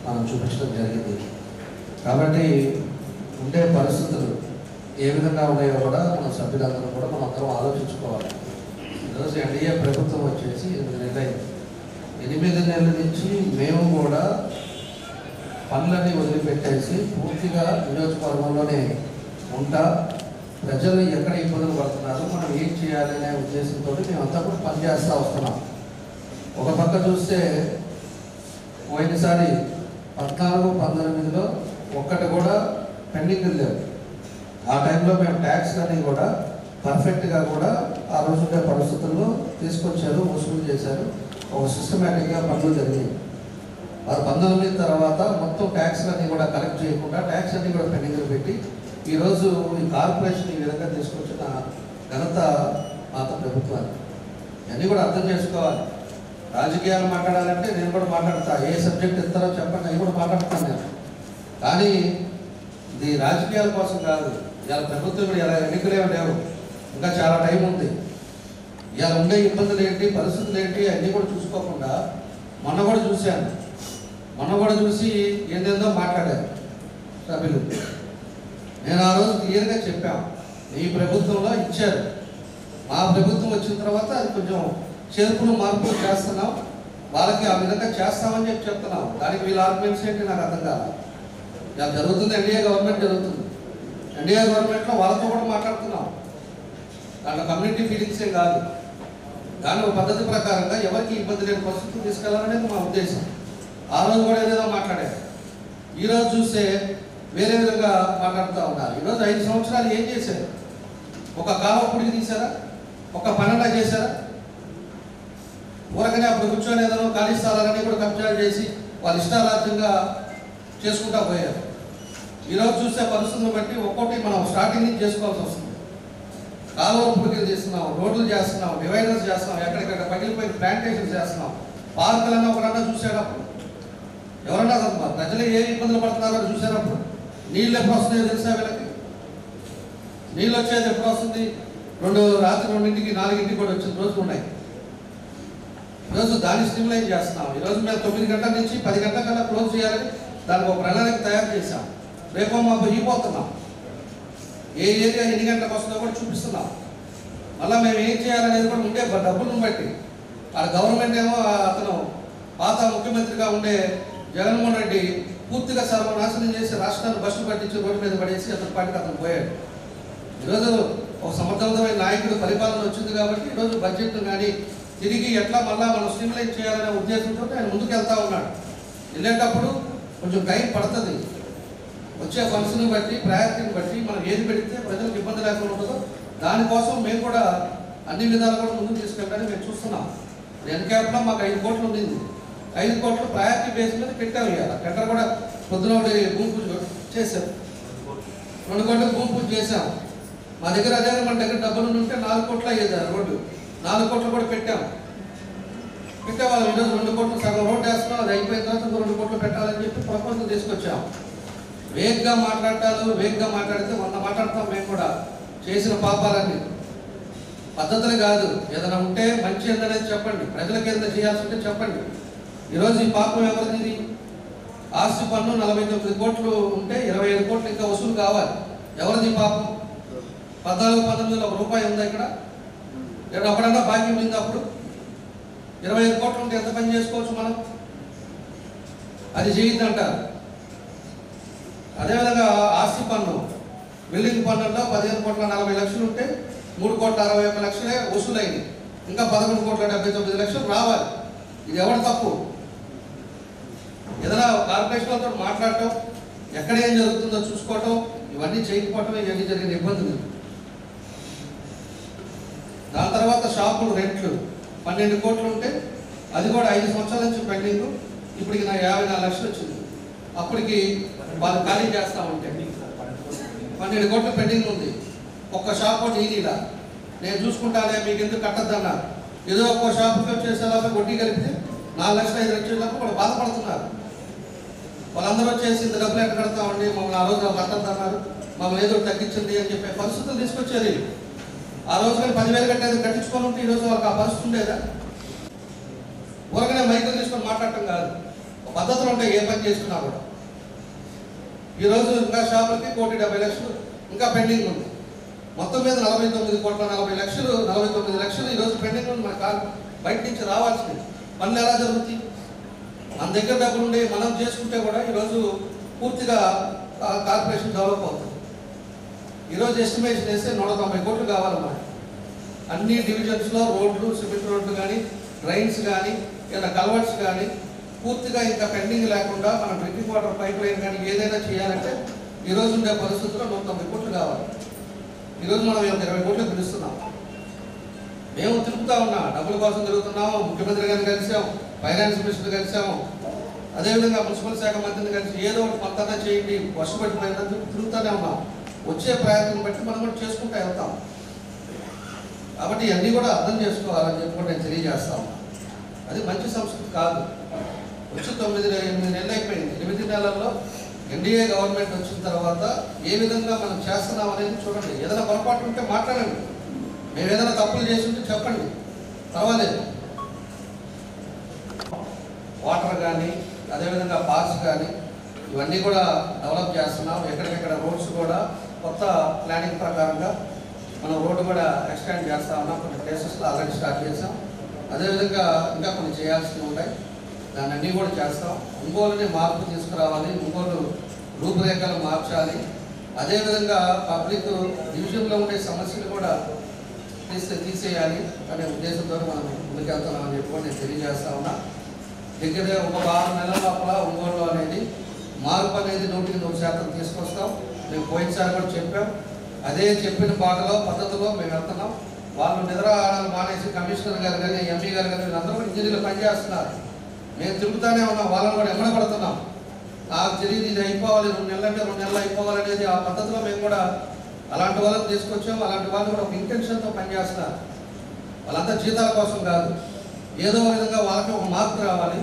మనం చూపించడం జరిగింది. కాబట్టి ఉండే పరిస్థితులు ఏ విధంగా ఉన్నాయో కూడా మన సభ్యులందరూ కూడా మనం అందరం ఆలోచించుకోవాలి. ఈరోజు ఎన్డీఏ ప్రభుత్వం వచ్చేసి 8 నెలలైంది. 8 నెలల నుంచి మేము కూడా పనులన్నీ వదిలిపెట్టేసి పూర్తిగా నియోజకవర్గంలోనే ఉంటా ప్రజలు ఎక్కడ ఇబ్బందులు పడుతున్నారు, మనం ఏం చేయాలనే ఉద్దేశంతో మేమంతా కూడా పనిచేస్తూ వస్తున్నాం. ఒక పక్క చూస్తే పోయినసారి 14-19లో ఒక్కటి కూడా పెండింగ్ లేవు. ఆ టైంలో మేము ట్యాక్స్ కానీ కూడా పర్ఫెక్ట్గా కూడా ఆ రోజుండే పరిస్థితుల్లో తీసుకొచ్చారు, వసూలు చేశారు. ఒక సిస్టమేటిక్గా పనులు జరిగాయి. వారు 19 తర్వాత మొత్తం ట్యాక్స్ అన్నీ కూడా కలెక్ట్ చేయకుండా ట్యాక్స్ అన్నీ కూడా పెండింగ్లు పెట్టి ఈరోజు ఈ కార్పొరేషన్ ఈ విధంగా తీసుకొచ్చిన ఘనత పాత ప్రభుత్వాన్ని ఇవన్నీ కూడా అర్థం చేసుకోవాలి. రాజకీయాలు మాట్లాడాలంటే నేను కూడా మాట్లాడతా, ఏ సబ్జెక్ట్ ఇస్తారో చెప్పండి, అవి కూడా మాట్లాడతాను నేను. కానీ ఇది రాజకీయాల కోసం కాదు. ఇవాళ ప్రభుత్వం కూడా ఇలా ఎన్నికలేమో లేవు, ఇంకా చాలా టైం ఉంది. ఇవాళ ఉండే ఇబ్బందులు ఏంటి, పరిస్థితులు ఏంటి అన్నీ కూడా చూసుకోకుండా మొన్న కూడా చూశాను. మొన్న కూడా చూసి ఏందేందో మాట్లాడారు సభ్యులు. నేను ఆ రోజు క్లియర్గా చెప్పాం, ఈ ప్రభుత్వంలో ఇచ్చారు, మా ప్రభుత్వం వచ్చిన తర్వాత అది కొంచెం చేర్పులు మార్పులు చేస్తున్నాం, వాళ్ళకి ఆ విధంగా చేస్తామని చెప్పి చెప్తున్నాం. దానికి వీళ్ళ ఆర్గ్యుమెంట్స్ ఏంటి నాకు అర్థం కాదు. ఇలా జరుగుతుంది, ఎన్డీఏ గవర్నమెంట్ జరుగుతుంది. ఎన్డీఏ గవర్నమెంట్లో వాళ్ళతో కూడా మాట్లాడుతున్నాం. దాంట్లో కమ్యూనిటీ ఫీలింగ్స్ ఏం కాదు. దాని ఒక పద్ధతి ప్రకారంగా ఎవరికి ఇబ్బంది లేని పరిస్థితులు తీసుకెళ్లాలనేది మా ఉద్దేశం. ఆ రోజు కూడా ఏదేదో మాట్లాడారు, ఈరోజు చూస్తే వేరే విధంగా మాట్లాడుతూ ఉన్నారు. ఈరోజు 5 సంవత్సరాలు ఏం చేశారు? ఒక కాలువ పుడికి తీశారా? ఒక పనులా చేశారా? ఊరకనే అప్పుడు కూర్చొని ఏదో ఖాళీ స్థలాలన్నీ కూడా కబ్జాలు చేసి వాళ్ళ ఇష్టారాజ్యంగా చేసుకుంటా పోయారు. ఈరోజు చూసే పరిస్థితులను బట్టి ఒక్కొక్కటి మనం స్టార్టింగ్ నుంచి చేసుకోవాల్సి వస్తుంది. కాలువ పుడికలు తీస్తున్నాం, రోడ్లు చేస్తున్నాం, డివైడర్స్ చేస్తున్నాం, ఎక్కడికక్కడ పగిలిపోయిన ప్లాంటేషన్స్ చేస్తున్నాం. పార్కులన్నా ఒకరన్నా చూసేటప్పుడు ఎవరన్నా ప్రజలు ఏ ఇబ్బందులు పడుతున్నారో చూసేటప్పుడు నీళ్ళు ఎప్పుడు వస్తున్నాయో తెలుసా వీళ్ళకి? నీళ్ళు వచ్చేది ఎప్పుడు వస్తుంది? రాత్రి 2ంటికి 4ంటికి కూడా వచ్చిన రోజులు ఉన్నాయి. ఈరోజు దాన్ని స్టిమ్యులేట్ చేస్తున్నాం. ఈరోజు మేము 9 గంటల నుంచి 10 గంటల కల్లా క్లోజ్ చేయాలని దానికి ఒక ప్రణాళిక తయారు చేశాం. రేపు మాకు పోతున్నాం, ఏ ఏరియా ఎన్ని గంటలకు వస్తుందో కూడా చూపిస్తున్నాం. మళ్ళీ మేము ఏం చేయాలనేది కూడా ఉండే డబ్బులను బట్టి ఆ గవర్నమెంట్ ఏమో అతను పాత ముఖ్యమంత్రిగా ఉండే జగన్మోహన్ రెడ్డి పూర్తిగా సర్వనాశనం చేసి రాష్ట్రాన్ని బస్సులు పట్టించి రోడ్డు మీద పడేసి అతని పాటికి అతను పోయాడు. ఈరోజు ఒక సమర్థవంతమైన నాయకుడు పరిపాలన వచ్చింది కాబట్టి ఈరోజు బడ్జెట్ కానీ తిరిగి ఎట్లా మళ్ళా మనం స్టిమ్యులేట్ చేయాలనే ఉద్దేశంతో ఆయన ముందుకు వెళ్తా ఉన్నాడు. వెళ్ళేటప్పుడు కొంచెం టైం పడుతుంది. వచ్చే ఫండ్స్ని బట్టి ప్రయారిటీని బట్టి మనం ఏది పెడితే ప్రజలకు ఇబ్బంది లేకుండా ఉంటుందో దానికోసం మేము కూడా అన్ని విధాలు కూడా ముందుకు తీసుకెళ్ళడానికి మేము చూస్తున్నాం. ఎన్క్యాప్లో మాకు 5 కోట్లు ఉండింది. 5 కోట్లు ప్రయారిటీ బేస్ మీద పెట్టాము. ఇవాళ టెండర్ కూడా పొద్దున భూమి పూజ చేశాం, 2 కోట్లకు భూమి పూజ చేశాం. మా దగ్గర అదే మన దగ్గర డబ్బులు ఉంటే 4 కోట్లు అయ్యేది రోడ్డు. 4 కోట్లు కూడా పెట్టాము. పెట్టేవాళ్ళం. ఈరోజు 2 కోట్లు సగం రోడ్డు వేస్తున్నాం, అది అయిపోయిన తర్వాత 2 కోట్లు పెట్టాలని చెప్పి ప్రపోజల్ తీసుకొచ్చాం. వేగ్గా మాట్లాడితే 100 మాట్లాడతాం. మేము కూడా చేసిన పాపాలన్నీ పద్ధతులు కాదు. ఏదైనా ఉంటే మంచి ఏందనేది చెప్పండి, ప్రజలకు ఏదైనా చేయాల్సి ఉంటే చెప్పండి. ఈరోజు ఈ పాపం ఎవరిది? ఆస్తి పన్ను 49 కోట్లు ఉంటే 25 కోట్లు ఇంకా వసూలు కావాలి. ఎవరిది పాపం? 14-19 1 రూపాయి ఉందా ఇక్కడ? ఎప్పుడన్నా భాగ్యం ఉంది? అప్పుడు 25 కోట్లు ఉంటే ఎంత పని చేసుకోవచ్చు మనం? అది చేయొద్దంటారు. అదేవిధంగా ఆస్తి పన్ను, బిల్డింగ్ పన్నుల్లో 15,40,00,000 ఉంటే 3,61,00,000 వసూలైంది. ఇంకా 11,79,00,000 రావాలి. ఇది ఎవరి తప్పు? ఏదైనా కార్పొరేషన్లతో మాట్లాడటం, ఎక్కడ ఏం జరుగుతుందో చూసుకోవటం, ఇవన్నీ చేయకపోవటం, ఇవన్నీ జరిగిన ఇబ్బందులు. దాని తర్వాత షాపులు రెంట్లు 12 కోట్లు ఉంటే అది కూడా 5 సంవత్సరాల నుంచి పెండింగ్. ఇప్పటికి నాకు 54 లక్షలు వచ్చింది. అప్పటికి వాళ్ళు ఖాళీ చేస్తా ఉంటే 12 కోట్లు పెండింగ్ ఉంది. ఒక్క షాప్ నీలా నేను చూసుకుంటానే, మీకు ఎందుకు కట్టద్దన్నారు. ఏదో ఒక్క షాపుకి వచ్చేసేలాగా వడ్డీ కలిపితే 4 లక్షలు 5 లక్షలకు వాళ్ళు బాధపడుతున్నారు. వాళ్ళందరూ వచ్చేసి ఇంత డబ్బులు ఎక్కడ కడతామండి, మమ్మల్ని ఆ రోజు కట్టద్దన్నారు, మమ్మల్ని ఏదో తగ్గించండి అని చెప్పే పరిస్థితులు తీసుకొచ్చేది. ఆ రోజు కానీ 10,000 కట్టేది కట్టించుకొని ఉంటే ఈరోజు వాళ్ళకి ఆ పరిస్థితి ఉండేదా? ఊరకనే మైకులు తీసుకొని మాట్లాడటం కాదు, పద్ధతులు ఉంటాయి ఏ పని చేసుకున్నా కూడా. ఈరోజు ఇంకా షాపులకి 1,70,00,000 ఇంకా పెండింగ్ ఉంది. మొత్తం మీద 49,40,00,000 ఈరోజు పెండింగ్ ఉంది. మన బయట నుంచి రావాల్సింది. పనులు ఎలా జరుగుతాయి? మన దగ్గర డబ్బులు ఉండి మనం చేసుకుంటే కూడా ఈరోజు పూర్తిగా కార్పొరేషన్ డెవలప్ అవుతుంది. ఈరోజు ఎస్టిమేషన్ వేస్తే 190 కోట్లు కావాలి మనకి. అన్ని డివిజన్స్లో రోడ్లు, సిమెంట్ రోడ్లు కానీ, డ్రైన్స్ కానీ, ఏదైనా కల్వర్ట్స్ కానీ పూర్తిగా ఇంకా పెండింగ్ లేకుండా మనం డ్రింకింగ్ వాటర్ పైప్ లైన్ కానీ ఏదైనా చేయాలంటే ఈరోజు ఉండే పరిస్థితుల్లో 190 కోట్లు కావాలి. ఈరోజు మనం 20 కోట్లు పిలుస్తున్నాం. మేము తిరుగుతూ ఉన్నాం, డబ్బుల కోసం తిరుగుతున్నాము. ముఖ్యమంత్రి గారిని కలిసాం, ఫైనాన్స్ మినిస్టర్ కలిసాము, అదేవిధంగా మున్సిపల్ శాఖ మంత్రిని కలిసి ఏదో ఒకటి మొత్తాన్ని చేయండి, వర్షపడిపోయిందని తిరుగుతూనే ఉన్నాం. వచ్చే ప్రయత్నం బట్టి మనం కూడా చేసుకుంటూ వెళ్తాం. కాబట్టి ఇవన్నీ కూడా అర్థం చేసుకోవాలని చెప్పి కూడా నేను తెలియజేస్తాను. అది మంచి సంస్కృతి కాదు. వచ్చి 9-8 నెలలు అయిపోయింది. 8 నెలల్లో ఎన్డీఏ గవర్నమెంట్ వచ్చిన తర్వాత ఏ విధంగా మనం చేస్తున్నాం అనేది చూడండి. ఏదైనా పొరపాటు ఉంటే మాట్లాడండి, మేము ఏదైనా తప్పులు చేసి ఉంటే చెప్పండి, పర్వాలేదు. వాటర్ కానీ అదేవిధంగా పార్క్స్ కానీ ఇవన్నీ కూడా డెవలప్ చేస్తున్నాం. ఎక్కడికెక్కడ రోడ్స్ కూడా కొత్త ప్లానింగ్ ప్రకారంగా మనం రోడ్డు కూడా ఎక్స్టెండ్ చేస్తా ఉన్నాం. కొన్ని ప్లేసెస్లో ఆల్రెడీ స్టార్ట్ చేసాం. అదేవిధంగా ఇంకా కొన్ని చేయాల్సినవి ఉంటాయి, దాన్ని అన్నీ కూడా చేస్తాం. ఒంగోలుని మార్పు తీసుకురావాలి, ఒంగోలు రూపురేఖలు మార్చాలి. అదేవిధంగా పబ్లిక్ డివిజన్లో ఉండే సమస్యలు కూడా తీసేయాలి అనే ఉద్దేశంతో మనం ముందుకెళ్తున్నామని చెప్పి నేను తెలియజేస్తా ఉన్నా. దగ్గర ఒక 6 నెలల లోపల ఒంగోలు అనేది మార్పు అనేది 100% తీసుకొస్తాం. మేము పోయినసారి కూడా చెప్పాం. అదే చెప్పిన బాటలో పద్ధతిలో మేము వెళ్తున్నాం. వాళ్ళు నిద్ర ఆడాలు మానేసి కమిషనర్ గారు కానీ ఎంపీ గారు కానీ వీళ్ళందరూ కూడా ఇంజనీర్లు పనిచేస్తున్నారు. మేము తిరుగుతూనే ఉన్నాం, వాళ్ళని కూడా ఎమ్మడపడుతున్నాం. నాకు తెలియదు ఇది అయిపోవాలి, 2 నెలలు అంటే 2 నెలలు అయిపోవాలి అనేది ఆ పద్ధతిలో మేము కూడా అలాంటి వాళ్ళని తీసుకొచ్చాం. అలాంటి వాళ్ళు కూడా ఒక ఇంటెన్షన్తో పనిచేస్తున్నారు. వాళ్ళంతా జీతాల కోసం కాదు, ఏదో విధంగా వాళ్ళకి ఒక మార్పు రావాలి.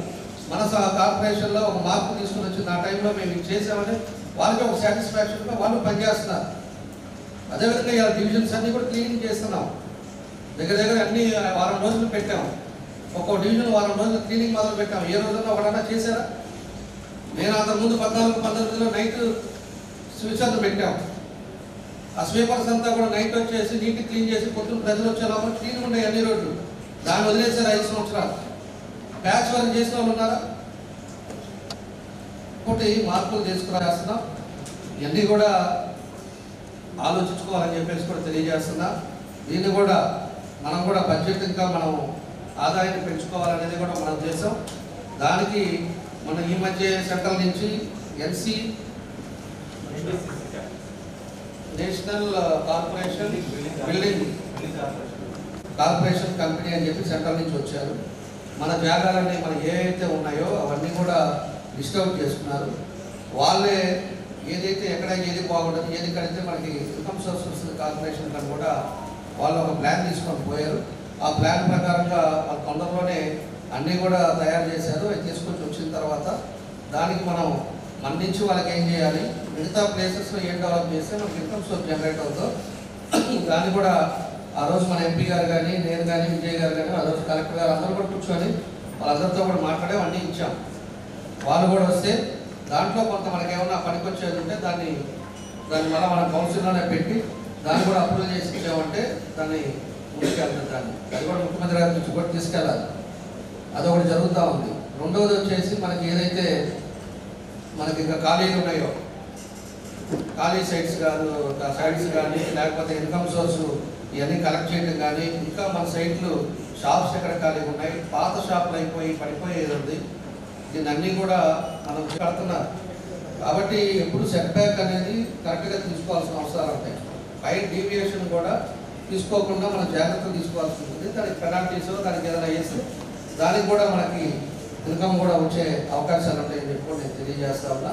మన కార్పొరేషన్లో ఒక మార్పు తీసుకుని వచ్చింది. ఆ టైంలో మేము ఇది చేసామని వాళ్ళకి ఒక సాటిస్ఫాక్షన్గా వాళ్ళు పనిచేస్తున్నారు. అదేవిధంగా ఇలా డివిజన్స్ అన్నీ కూడా క్లీనింగ్ చేస్తున్నాం. దగ్గర అన్ని వారం రోజులు పెట్టాం. ఒక్కో డివిజన్ వారం రోజులు క్లీనింగ్ మొదలు పెట్టాం. ఏ రోజుల్లో ఒకటన్నా చేశారా? నేను అంతకుముందు 14-19లో నైట్ స్విచర్లు పెట్టాం. ఆ స్వీపర్స్ అంతా కూడా నైట్ వచ్చేసి నీట్గా క్లీన్ చేసి పొద్దున్న ప్రజలు వచ్చే లోపల క్లీన్ ఉన్నాయి అన్ని రోడ్లు. దాన్ని వదిలేసారు 5 సంవత్సరాలు. ప్యాచ్ వర్క్ చేసిన వాళ్ళు ఉన్నారా? ఒకటి మార్పులు తీసుకురాస్తున్నాం. ఇవన్నీ కూడా ఆలోచించుకోవాలని చెప్పేసి కూడా తెలియజేస్తున్నా. దీన్ని కూడా మనం కూడా బడ్జెట్ ఇంకా మనం ఆదాయాన్ని పెంచుకోవాలనేది కూడా మనం చేసాం. దానికి మన ఈ మధ్య సెంట్రల్ నుంచి NC national corporation building corporation company అని చెప్పి సెంట్రల్ నుంచి వచ్చారు. మన జాగాలన్నీ మన ఏవైతే ఉన్నాయో అవన్నీ కూడా లిస్ట్ అవుట్ చేసుకున్నారు. వాళ్ళే ఏదైతే ఎక్కడ ఏది బాగుంటుంది, ఏది కడితే మనకి ఇన్కమ్ సోర్స్ వస్తుంది కార్పొరేషన్ కానీ కూడా వాళ్ళు ఒక ప్లాన్ తీసుకొని పోయారు. ఆ ప్లాన్ ప్రకారంగా వాళ్ళ తొందరలోనే అన్నీ కూడా తయారు చేశారు. అది తీసుకొచ్చి వచ్చిన తర్వాత దానికి మన నుంచి వాళ్ళకి ఏం చేయాలి, మిగతా ప్లేసెస్లో ఏం డెవలప్ చేస్తే మనకి ఇన్కమ్ సోర్స్ జనరేట్ అవుతుందో దాన్ని కూడా ఆ రోజు మన ఎంపీ గారు కానీ నేను కానీ విజయ్ గారు కానీ ఆ రోజు కలెక్టర్ గారు అందరూ కూడా కూర్చొని వాళ్ళందరితో కూడా మాట్లాడే అన్నీ ఇచ్చాం. వాళ్ళు కూడా వస్తే దాంట్లో కొంత మనకి ఏమన్నా పనికొచ్చేది ఉంటే దాన్ని మళ్ళీ మన కౌన్సిల్లోనే పెట్టి దాన్ని కూడా అప్రూవ్ చేసి ఇచ్చామంటే దాన్ని ముందుకెళ్తుంది. దాన్ని అది కూడా ముఖ్యమంత్రి గారి నుంచి కూడా తీసుకెళ్ళాలి. అదొకటి జరుగుతూ ఉంది. రెండవది వచ్చేసి మనకి ఏదైతే మనకి ఇంకా ఖాళీలు ఉన్నాయో ఖాళీ సైట్స్ కానీ లేకపోతే ఇన్కమ్ సోర్సు ఇవన్నీ కలెక్ట్ చేయడం కానీ ఇంకా మన సైట్లు షాప్స్ ఎక్కడ ఖాళీగా ఉన్నాయి, పాత షాపులు అయిపోయి పడిపోయేది ఉంది. దీన్ని అన్నీ కూడా మనం కడుతున్నారు. కాబట్టి ఎప్పుడు సెట్ బ్యాక్ అనేది కరెక్ట్గా తీసుకోవాల్సిన అవసరాలు ఉంటాయి. పై డీవియేషన్ కూడా తీసుకోకుండా మనం జాగ్రత్తలు తీసుకోవాల్సి ఉంటుంది. దానికి పెనాల్టీస్ దానికి ఏదైనా వేసి దానికి కూడా మనకి ఇన్కమ్ కూడా వచ్చే అవకాశాలు ఉంటాయని చెప్పి నేను తెలియజేస్తా ఉన్నా.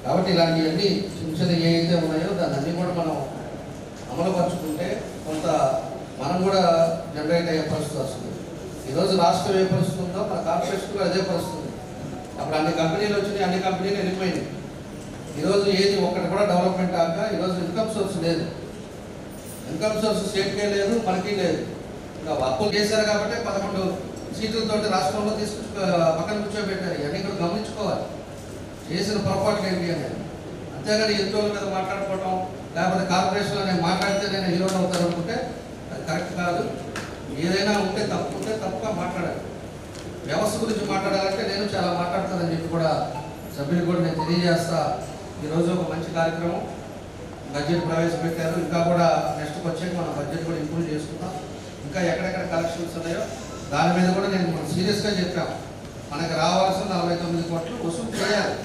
కాబట్టి ఇలాంటివన్నీ చిన్న ఏవైతే ఉన్నాయో దాన్ని అన్నీ కూడా మనం అమలుపరుచుకుంటే కొంత మనం కూడా జనరేట్ అయ్యే పరిస్థితి వస్తుంది. ఈరోజు రాష్ట్రం ఏ పరిస్థితి ఉందో మన కార్పొరేషన్ కూడా అదే పరిస్థితి. అప్పుడు అన్ని కంపెనీలు వచ్చినాయి, అన్ని కంపెనీలు వెళ్ళిపోయినాయి. ఈరోజు ఏది ఒక్కటి కూడా డెవలప్మెంట్ కాక ఈరోజు ఇన్కమ్ సోర్స్ లేదు. ఇన్కమ్ సోర్స్ స్టేట్కే లేదు, మనకి లేదు. ఇంకా అప్పులు చేశారు కాబట్టి 11 సీట్లతోటి రాష్ట్రంలో తీసుకొచ్చి పక్కన కూర్చోబెట్టారు. ఇవన్నీ కూడా గమనించుకోవాలి, చేసిన పొరపాట్లు ఏంటి అనేది. అంతేగాని ఎదుటోళ్ళ మీద మాట్లాడుకోవడం లేకపోతే కార్పొరేషన్లో నేను మాట్లాడితే నేను హీరోలు అవుతాను అనుకుంటే అది కరెక్ట్ కాదు. ఏదైనా ఉంటే తప్పు ఉంటే తప్పుగా మాట్లాడాలి. వ్యవస్థ గురించి మాట్లాడాలంటే నేను చాలా మాట్లాడతానని చెప్పి కూడా సభ్యులు కూడా నేను తెలియజేస్తా. ఈరోజు ఒక మంచి కార్యక్రమం బడ్జెట్ ప్రవేశపెట్టారు. ఇంకా కూడా నెక్స్ట్కి వచ్చాక మనం బడ్జెట్ కూడా ఇంప్రూవ్ చేసుకుందాం. ఇంకా ఎక్కడెక్కడ కలెక్షన్స్ ఉన్నాయో దాని మీద కూడా నేను మనం సీరియస్గా చెప్పాం. మనకు రావాల్సిన 49 కోట్లు వసూలు చేయాలి.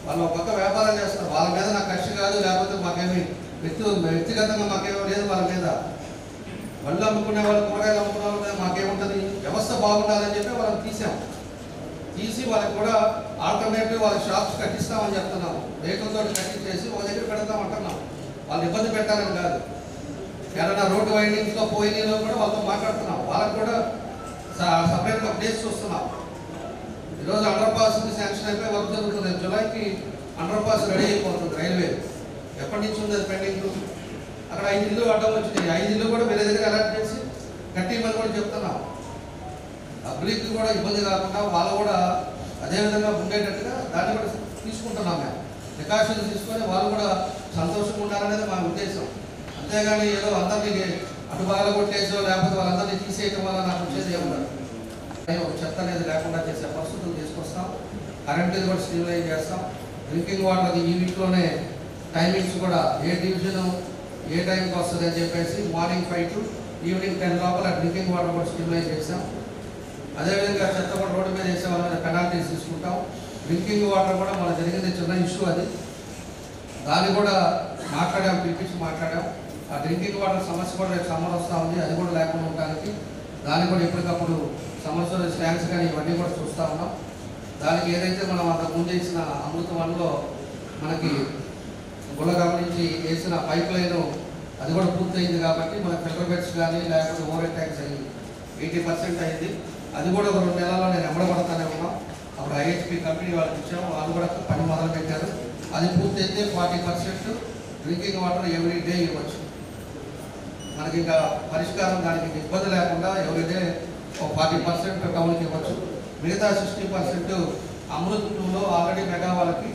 వాళ్ళు ఒక పక్క వ్యాపారం చేస్తారు, వాళ్ళ మీద నాకు కక్ష కాదు, లేకపోతే మాకేమి వ్యక్తిగతంగా మాకేమో లేదు. వాళ్ళ మీద వడ్లు అమ్ముకునే వాళ్ళు, కూరగాయలు అమ్ముకునే వాళ్ళ మీద మాకేముంటుంది. వ్యవస్థ బాగుండాలని చెప్పి వాళ్ళని తీసి వాళ్ళకి కూడా ఆల్టర్నేటివ్ వాళ్ళ షాప్స్ కట్టిస్తామని చెప్తున్నాము. రేట్లతో కట్టించేసి ఒక దగ్గర పెడతామంటున్నాం. వాళ్ళు ఇబ్బంది పెట్టాలని కాదు. ఏదైనా రోడ్డు వైండింగ్స్లో పోయినలో కూడా వాళ్ళతో మాట్లాడుతున్నాం. వాళ్ళకు కూడా సపరేట్గా ప్లేస్ చూస్తున్నాం. ఈరోజు అండర్ పాస్ శాంక్షన్ అయిపోయి వర్క్ జరుగుతుంది. జూలైకి అండర్ పాస్ రెడీ అయిపోతుంది. రైల్వే ఎప్పటి నుంచి ఉంది అది పెండింగ్. అక్కడ 5 ఇల్లు అడ్డం వచ్చినాయి. 5 ఇల్లు కూడా వేరే దగ్గర అలాట్ చేసి కట్టిమని కూడా చెప్తున్నాం. పబ్లిక్ కూడా ఇబ్బంది కాకుండా వాళ్ళు కూడా అదేవిధంగా ఉండేటట్టుగా దాన్ని కూడా తీసుకుంటున్నాం. మేము ప్రికాషన్స్ తీసుకొని వాళ్ళు కూడా సంతోషంగా ఉండాలనేది మా ఉద్దేశం. అంతేగాని ఏదో అందరినీ అటు బాగా కొట్టేసో లేకపోతే వాళ్ళందరినీ తీసేయటం వల్ల నాకు వచ్చేది ఏమన్నారు. చెత్త అనేది లేకుండా చేసే పరిస్థితులు తీసుకొస్తాం. కరెంట్ కూడా స్ట్రీమ్లైన్ చేస్తాం. డ్రింకింగ్ వాటర్ ఈ వీక్లోనే టైమింగ్స్ కూడా ఏ డివిజను ఏ టైంకి వస్తుంది అని చెప్పేసి మార్నింగ్ 5 to ఈవినింగ్ 10 లోపల డ్రింకింగ్ వాటర్ కూడా స్ట్రీమ్లైన్ చేస్తాం. అదేవిధంగా చెత్త కూడా రోడ్డు మీద వేసే వాళ్ళ మీద పెనాల్టీస్ తీసుకుంటాం. డ్రింకింగ్ వాటర్ కూడా మన జరిగింది చిన్న ఇష్యూ అది. దాన్ని కూడా మాట్లాడాం, పిలిపించి మాట్లాడాం. ఆ డ్రింకింగ్ వాటర్ సమస్య కూడా రేపు సమ్మర్ వస్తూ ఉంది. అది కూడా లేకుండా ఉండడానికి దాన్ని కూడా ఎప్పటికప్పుడు సమస్యలు స్టాండ్స్ కానీ ఇవన్నీ కూడా చూస్తూ ఉన్నాం. దానికి ఏదైతే మనం అంతకు ముందు వేసిన అమృత 1లో మనకి గుళ్ళగామ నుంచి వేసిన పైప్ లైన్ అది కూడా పూర్తయింది కాబట్టి మన ఫిల్టర్ బెడ్స్ కానీ లేకపోతే ఓవర్ ట్యాంక్స్ అయ్యి 80% అయింది. అది కూడా ఒక 2 నెలల్లో నేను ఎమ్మడబడతానే ఉన్నాం. అప్పుడు IHP కంపెనీ వాళ్ళకి ఇచ్చాము. వాళ్ళు కూడా పని మొదలు పెట్టారు. అది పూర్తయితే 40% డ్రింకింగ్ వాటర్ ఎవ్రీ డే ఇవ్వచ్చు. మనకి ఇంకా పరిష్కారం దానికి ఇబ్బంది లేకుండా ఎవ్రీ డే 40% టౌన్కి ఇవ్వచ్చు. మిగతా 60% అమృత్ 2లో ఆల్రెడీ మెగా వాళ్ళకి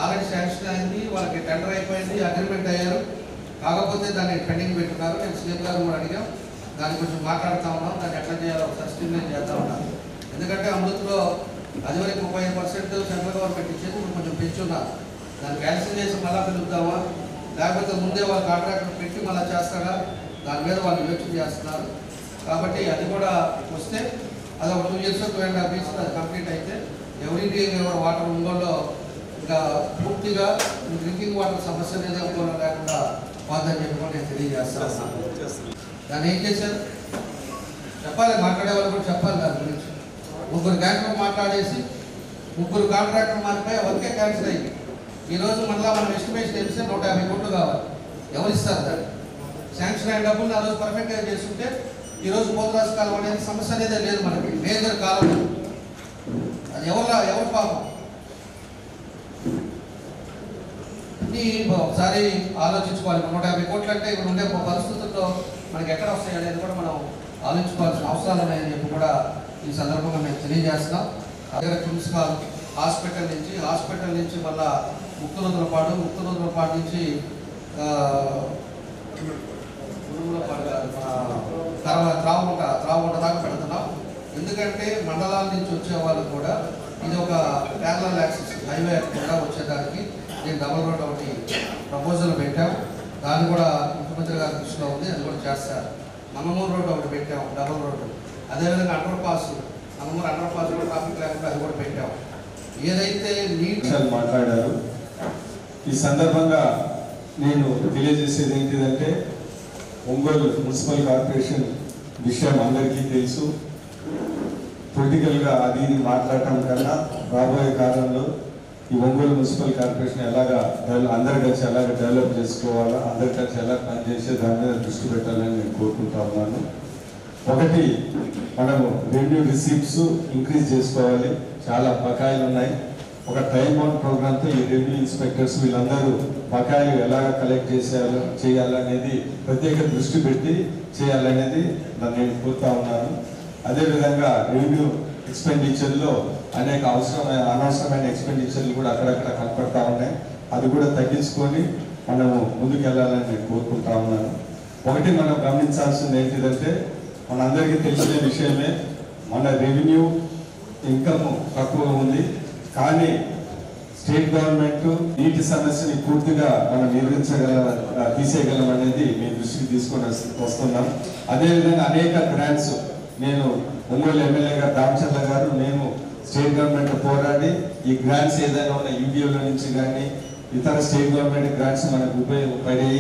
ఆల్రెడీ శాంక్షన్ అయింది. వాళ్ళకి టెండర్ అయిపోయింది, అగ్రిమెంట్ అయ్యారు. కాకపోతే దాన్ని పెండింగ్ పెట్టున్నారు. నేను సీఎం గారు కూడా అడిగాం. దాన్ని కొంచెం మాట్లాడుతూ ఉన్నాం. దాన్ని ఎట్లా చేయాలో ఒకసారి స్ట్రీమ్లైన్ చేస్తూ ఉన్నాం. ఎందుకంటే అమృత్లో అది వరకు 35% సెంట్రల్ గవర్నమెంట్ ఇచ్చేది ఇప్పుడు కొంచెం పెంచున్నారు. దాన్ని క్యాన్సిల్ చేసి మళ్ళీ పిలుద్దామా లేకపోతే ముందే వాళ్ళ కాంట్రాక్టర్ పెట్టి మళ్ళీ చేస్తారా దాని మీద వాళ్ళు యోచన చేస్తున్నారు. కాబట్టి అది కూడా వస్తే అది ఒక 2 years 2.5 years అది కంప్లీట్ అయితే ఎవ్రీ డే వాటర్ ఒంగోలులో ఇంకా పూర్తిగా డ్రింకింగ్ వాటర్ సమస్య అనేది ఒంగోలు లేకుండా పోతుందని చెప్పి కూడా నేను తెలియజేస్తాను. దాన్ని ఏం చేశారు చెప్పాలి, మాట్లాడే వాళ్ళు కూడా చెప్పాలి. దాని గురించి 3 క్యాన్సర్ మాట్లాడేసి 3 కాంట్రాక్టర్ మారిపోయి వర్కే క్యాన్సిల్ అయ్యి ఈరోజు మళ్ళీ మనం ఎస్టిమేషన్ తెలిస్తే 150 కోట్లు కావాలి. ఎవరు ఇస్తారు దాన్ని? శాంక్షన్ అయిన డబ్బులు ఆ రోజు పర్ఫెక్ట్గా చేస్తుంటే ఈరోజు పోతురాజు కాలం అనేది సమస్య అనేది లేదు. మనకి మేజర్ కాలం అది ఎవరు పాపం ఇది ఒకసారి ఆలోచించుకోవాలి. 150 కోట్లు అంటే ఇప్పుడు ఉండే పరిస్థితుల్లో మనకి ఎక్కడ వస్తాయి అనేది కూడా మనం ఆలోచించుకోవాల్సిన అవసరాలు ఉన్నాయని చెప్పి కూడా ఈ సందర్భంగా మేము తెలియజేస్తున్నాం. అదే కిమ్స్ హాస్పిటల్ నుంచి మళ్ళా ముక్తులపాడు నుంచి త్రావుంట దాకా పెడుతున్నాం. ఎందుకంటే మండలాల నుంచి వచ్చే వాళ్ళు కూడా ఇది ఒక ప్యారలల్ యాక్సెస్ హైవే కూడా వచ్చేదానికి నేను డబుల్ రోడ్ ఒకటి ప్రపోజల్ పెట్టాం. దాన్ని కూడా ముఖ్యమంత్రి గారి దృష్టిలో ఉంది. అది కూడా చేస్తారు. నమ్మమూరు రోడ్ ఒకటి పెట్టాం డబుల్ రోడ్డు. అదేవిధంగా అండర్ పాస్ నమ్మమూరు అండర్ పాస్ కూడా ట్రాఫిక్ లేకుండా అది కూడా పెట్టాం. ఏదైతే నీట్ మాట్లాడారు ఈ సందర్భంగా నేను తెలియజేసేది ఏంటిదంటే ఒంగోలు మున్సిపల్ కార్పొరేషన్ విషయం అందరికీ తెలుసు. పొలిటికల్గా అది మాట్లాడటం కన్నా రాబోయే కాలంలో ఈ ఒంగోలు మున్సిపల్ కార్పొరేషన్ ఎలాగా అందరి కలిసి ఎలాగ డెవలప్ చేసుకోవాలా, అందరి కలిసి ఎలా పనిచేసే దాని మీద దృష్టి పెట్టాలని నేను కోరుకుంటా ఉన్నాను. ఒకటి, మనము రెవెన్యూ రిసీప్ట్స్ ఇంక్రీజ్ చేసుకోవాలి. చాలా బకాయిలు ఉన్నాయి. ఒక టైం బౌండ్ ప్రోగ్రామ్తో ఈ రెవెన్యూ ఇన్స్పెక్టర్స్ వీళ్ళందరూ బకాయిలు ఎలాగ కలెక్ట్ చేయాలనేది ప్రత్యేక దృష్టి పెట్టి చేయాలనేది నేను కోరుతా ఉన్నాను. అదేవిధంగా రెవెన్యూ ఎక్స్పెండిచర్లో అనేక అనవసరమైన ఎక్స్పెండిచర్లు కూడా అక్కడక్కడ కనపడతా ఉన్నాయి. అది కూడా తగ్గించుకొని మనము ముందుకెళ్ళాలని నేను కోరుకుంటా ఉన్నాను. ఒకటి మనం గమనించాల్సింది ఏంటిదంటే మనందరికీ తెలిసిన విషయమే, మన రెవెన్యూ ఇన్కమ్ తక్కువ ఉంది. కానీ స్టేట్ గవర్నమెంట్ నీటి సమస్యని పూర్తిగా మనం తీసేయగలం అనేది మీ దృష్టికి తీసుకొని వస్తున్నాం. అదేవిధంగా అనేక గ్రాంట్స్ నేను ఒంగోలు ఎమ్మెల్యే గారు రామచంద్ర గారు నేను స్టేట్ గవర్నమెంట్ పోరాడి ఈ గ్రాంట్స్ ఏదైనా ఉన్న యూడిఓల నుంచి కానీ ఇతర స్టేట్ గవర్నమెంట్ గ్రాంట్స్ మనకు ఉపయోగపడి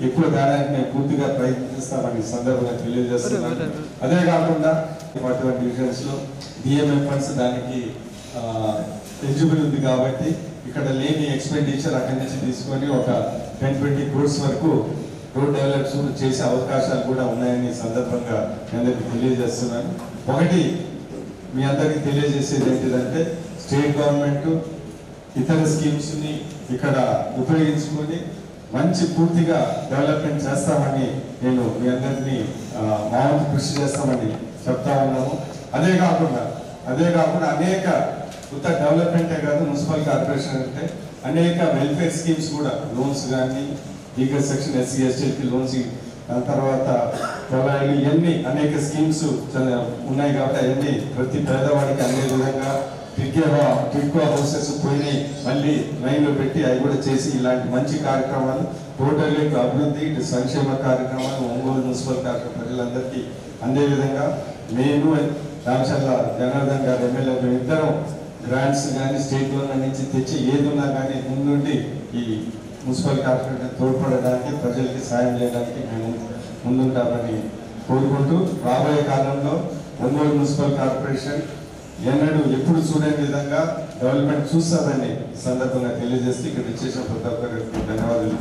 ఎక్కువ దాడానికి మేము పూర్తిగా ప్రయత్నిస్తామని సందర్భంగా తెలియజేస్తున్నాను. అదే కాకుండా 41 డివిజన్స్లో డిఎంఎం ఫండ్స్ దానికి ఎలిజిబుల్ ఉంది కాబట్టి ఇక్కడ లేని ఎక్స్పెండిచర్ అక్కడి నుంచి తీసుకొని ఒక 10-20 crores వరకు రోడ్ డెవలప్మెంట్ చేసే అవకాశాలు కూడా ఉన్నాయని సందర్భంగా మీ అందరికీ తెలియజేస్తున్నాను. ఒకటి మీ అందరికీ తెలియజేసేది ఏంటిదంటే స్టేట్ గవర్నమెంట్ ఇతర స్కీమ్స్ని ఇక్కడ ఉపయోగించుకొని మంచి పూర్తిగా డెవలప్మెంట్ చేస్తామని నేను మీ అందరినీ మా వంతు కృషి చేస్తామని చెప్తా ఉన్నాము. అదే కాకుండా అనేక కొత్త డెవలప్మెంటే కాదు, మున్సిపల్ కార్పొరేషన్ అంటే అనేక వెల్ఫేర్ స్కీమ్స్ కూడా లోన్స్ కానీ లీగల్ సెక్షన్ SC STకి లోన్స్, దాని తర్వాత పొలాలు, ఇవన్నీ అనేక స్కీమ్స్ ఉన్నాయి కాబట్టి అవన్నీ ప్రతి పేదవాడికి అందే విధంగా టిడ్కో హౌసెస్ పోయినాయి మళ్ళీ లైన్లో పెట్టి అవి కూడా చేసి ఇలాంటి మంచి కార్యక్రమాలు టోటల్ అభివృద్ధి సంక్షేమ కార్యక్రమాలు ఒంగోలు మున్సిపల్ ప్రజలందరికీ అందే విధంగా నేను రామచంద్ర జనార్దన్ గారు ఎమ్మెల్యే ఇద్దరం గ్రాంట్స్ కానీ స్టేట్ గవర్నమెంట్ నుంచి తెచ్చి ఏది ఉన్నా కానీ ముందుండి ఈ మున్సిపల్ కార్పొరేషన్ తోడ్పడడానికి ప్రజలకి సాయం చేయడానికి మేము ముందుంటామని కోరుకుంటూ రాబోయే కాలంలో ఒంగోలు మున్సిపల్ కార్పొరేషన్ ఎప్పుడు చూడని విధంగా డెవలప్మెంట్ చూస్తామని సందర్భంగా తెలియజేస్తే ఇక్కడ ఇచ్చేసిన ప్రతి ఒక్కరికి ధన్యవాదాలు.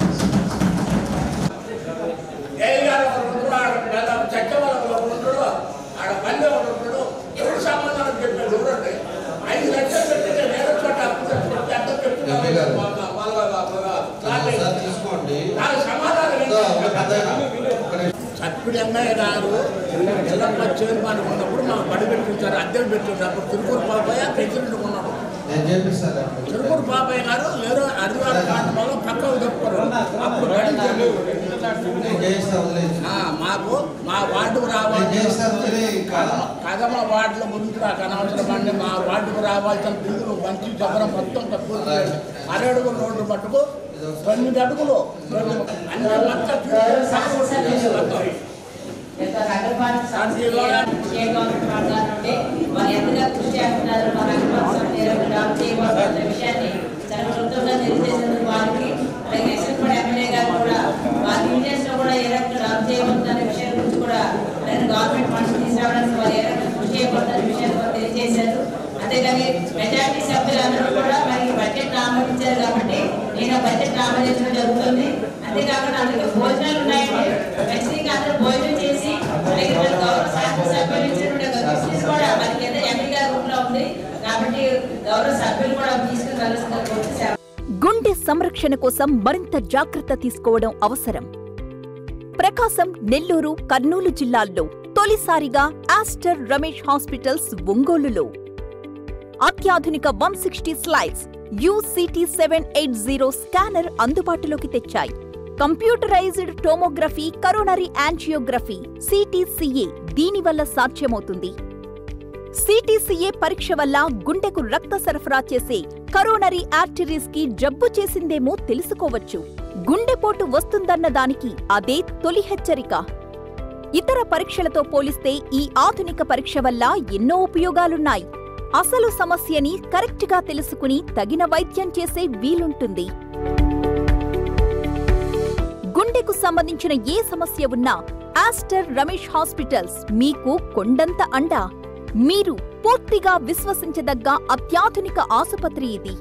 సర్పిడి అమ్మాయి గారు ఎల్లమ్మ చైర్మన్ ఉన్నప్పుడు మాకు బడి పెట్టించారు, అద్దెలు పెట్టినప్పుడు తిరుపూరు పాపయ్య ప్రెసిడెంట్ ఉన్నాడు. తిరుపూరు పాపయ్య గారు ఏదో అధికార ప్రాంతంలో పక్కకు చెప్పుకోరు. అప్పుడు మాకు మా వార్డుకు రావాలి, కదమ వార్డుల గురించి నాకు అనవసరం అండి. మా వార్డుకు రావాల్సిన బిల్లులు మంచి జగరం మొత్తం తక్కువ 6 అడుగుల రోడ్డు మట్టుకు 9 అడుగులు విషయాన్ని చాలా క్లుప్తంగా తెలియజేసేందుకు వారికి ఎమ్మెల్యే గారు కూడా వారి ఇండియన్స్ లో కూడా ఏ రకంగా డెవలప్ చేయబోతున్న విషయం గురించి కూడా గవర్నమెంట్ ఫండ్స్ తీసుకురావడానికి వారు ఏ రకంగా కృషి చేయబోతున్న విషయాన్ని కూడా తెలియజేశారు. అంతేకాని మెజార్టీ సభ్యులందరూ కూడా మరి బడ్జెట్ ఆమోదించారు కాబట్టి నేను బడ్జెట్ ఆమోదించడం జరుగుతుంది. అంతేకాకుండా అందుకే భోజనాలు ఉన్నాయండి, ఖచ్చితంగా అందరూ భోజనం చేసి గౌరవ శాసనసభ్యులు ఇచ్చినటువంటి కూడా మనకి ఎంత ఎంపీ గారి రూపంలో ఉంది కాబట్టి గౌరవ సభ్యులు కూడా తీసుకుని కలుస్తారు. గుండె సంరక్షణ కోసం మరింత జాగ్రత్త తీసుకోవడం అవసరం. ప్రకాశం, నెల్లూరు, కర్నూలు జిల్లాల్లో తొలిసారిగా ఆస్టర్ రమేష్ హాస్పిటల్స్ ఒంగోలులో అత్యాధునిక 160 స్లైడ్స్ UCT 780 స్కానర్ అందుబాటులోకి తెచ్చాయి. Computerised tomography, coronary angiography, CTCA దీనివల్ల సాధ్యమవుతుంది. CTCA పరీక్ష వల్ల గుండెకు రక్త సరఫరా చేసే కరోనరీ ఆర్టరీస్ కి జబ్బు చేసిందేమో తెలుసుకోవచ్చు. గుండెపోటు వస్తుందన్న దానికి అదే తొలి హెచ్చరిక. ఇతర పరీక్షలతో పోలిస్తే ఈ ఆధునిక పరీక్ష వల్ల ఎన్నో ఉపయోగాలున్నాయి. అసలు సమస్యని కరెక్ట్గా తెలుసుకుని తగిన వైద్యం చేసే వీలుంటుంది. గుండెకు సంబంధించిన ఏ సమస్య ఉన్నా ఆస్టర్ రమేష్ హాస్పిటల్స్ మీకు కొండంత అండ. మీరు పూర్తిగా విశ్వసించదగ్గ అత్యాధునిక ఆసుపత్రి ఇది.